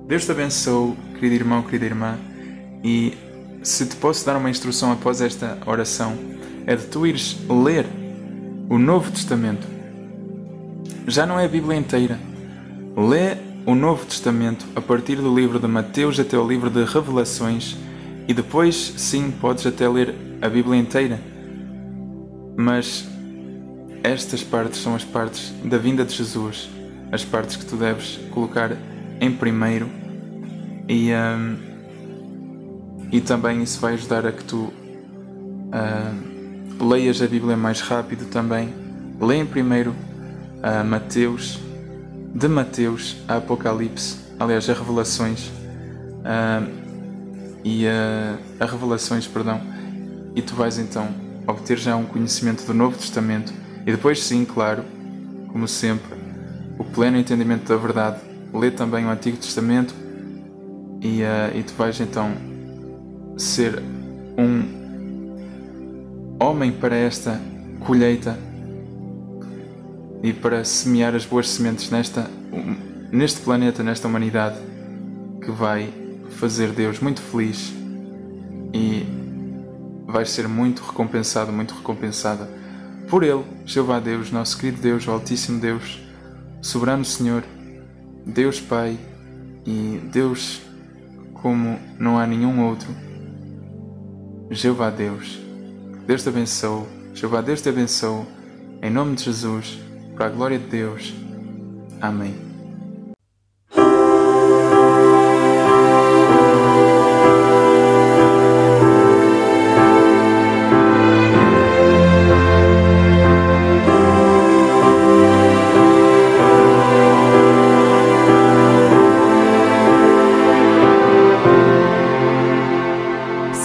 Speaker 2: Deus te abençoe, querido irmão, querida irmã, e se te posso dar uma instrução após esta oração, é de tu ires ler o Novo Testamento. Já não é a Bíblia inteira. Lê o Novo Testamento a partir do livro de Mateus até o livro de Revelações, e depois, sim, podes até ler a Bíblia inteira. Mas estas partes são as partes da vinda de Jesus, as partes que tu deves colocar em primeiro, e também isso vai ajudar a que tu leias a Bíblia mais rápido também. Lê em primeiro Mateus, de Mateus a Apocalipse, aliás, a Revelações, a Revelações, perdão, e tu vais então obter já um conhecimento do Novo Testamento, e depois, sim, claro, como sempre, o pleno entendimento da verdade. Lê também o Antigo Testamento, e tu vais então ser um homem para esta colheita e para semear as boas sementes neste planeta, nesta humanidade que vai fazer Deus muito feliz e vais ser muito recompensado, muito recompensada por Ele, Jeová Deus, nosso querido Deus, o Altíssimo Deus, Soberano Senhor, Deus Pai e Deus como não há nenhum outro, Jeová Deus. Deus te abençoe, Jeová Deus te abençoe, em nome de Jesus, para a glória de Deus. Amém.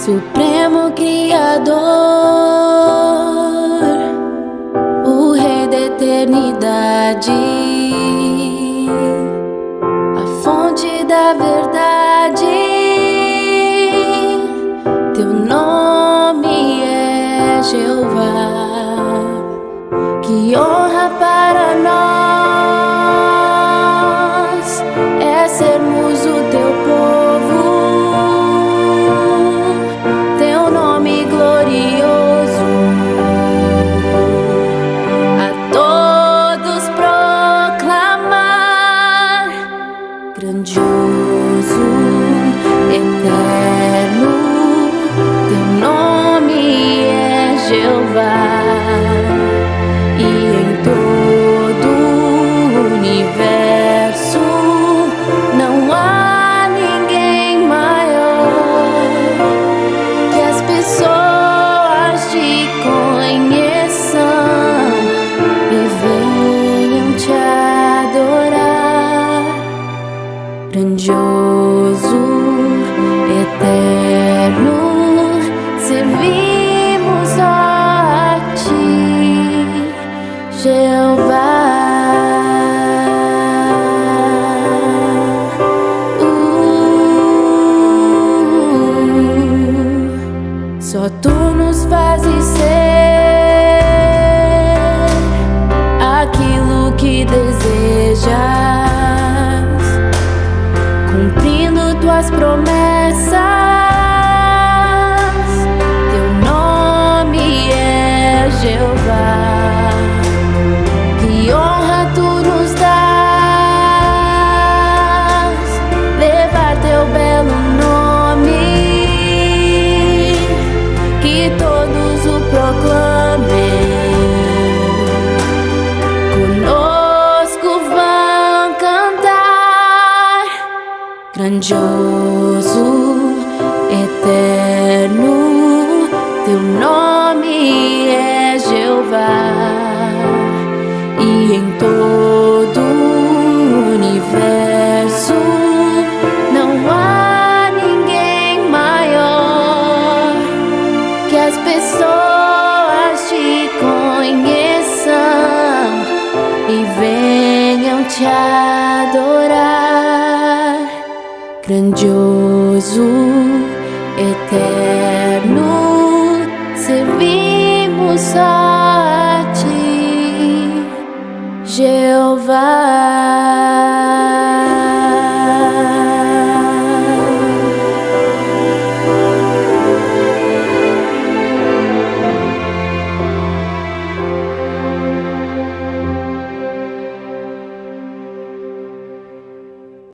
Speaker 3: Supremo Criador, o Rei da eternidade, a fonte da verdade, teu nome é Jeová, que honra para nós é sermos o teu povo. Grandioso, eterno, teu nome é Jeová, e em todo o universo não há ninguém maior, que as pessoas te conheçam e venham te adorar. Grandioso, eterno, servimos a ti, Jeová. Só tu nos fazes ser aquilo que desejas, cumprindo tuas promessas. Teu nome é Jeová, que honra tu nos dás, levar teu belo nome, que todos o proclamem. Grandioso, eterno, teu nome é Jeová, e em todo o universo não há ninguém maior, que as pessoas te conheçam e venham te adorar. Grandioso, eterno, servimos a ti, Jeová.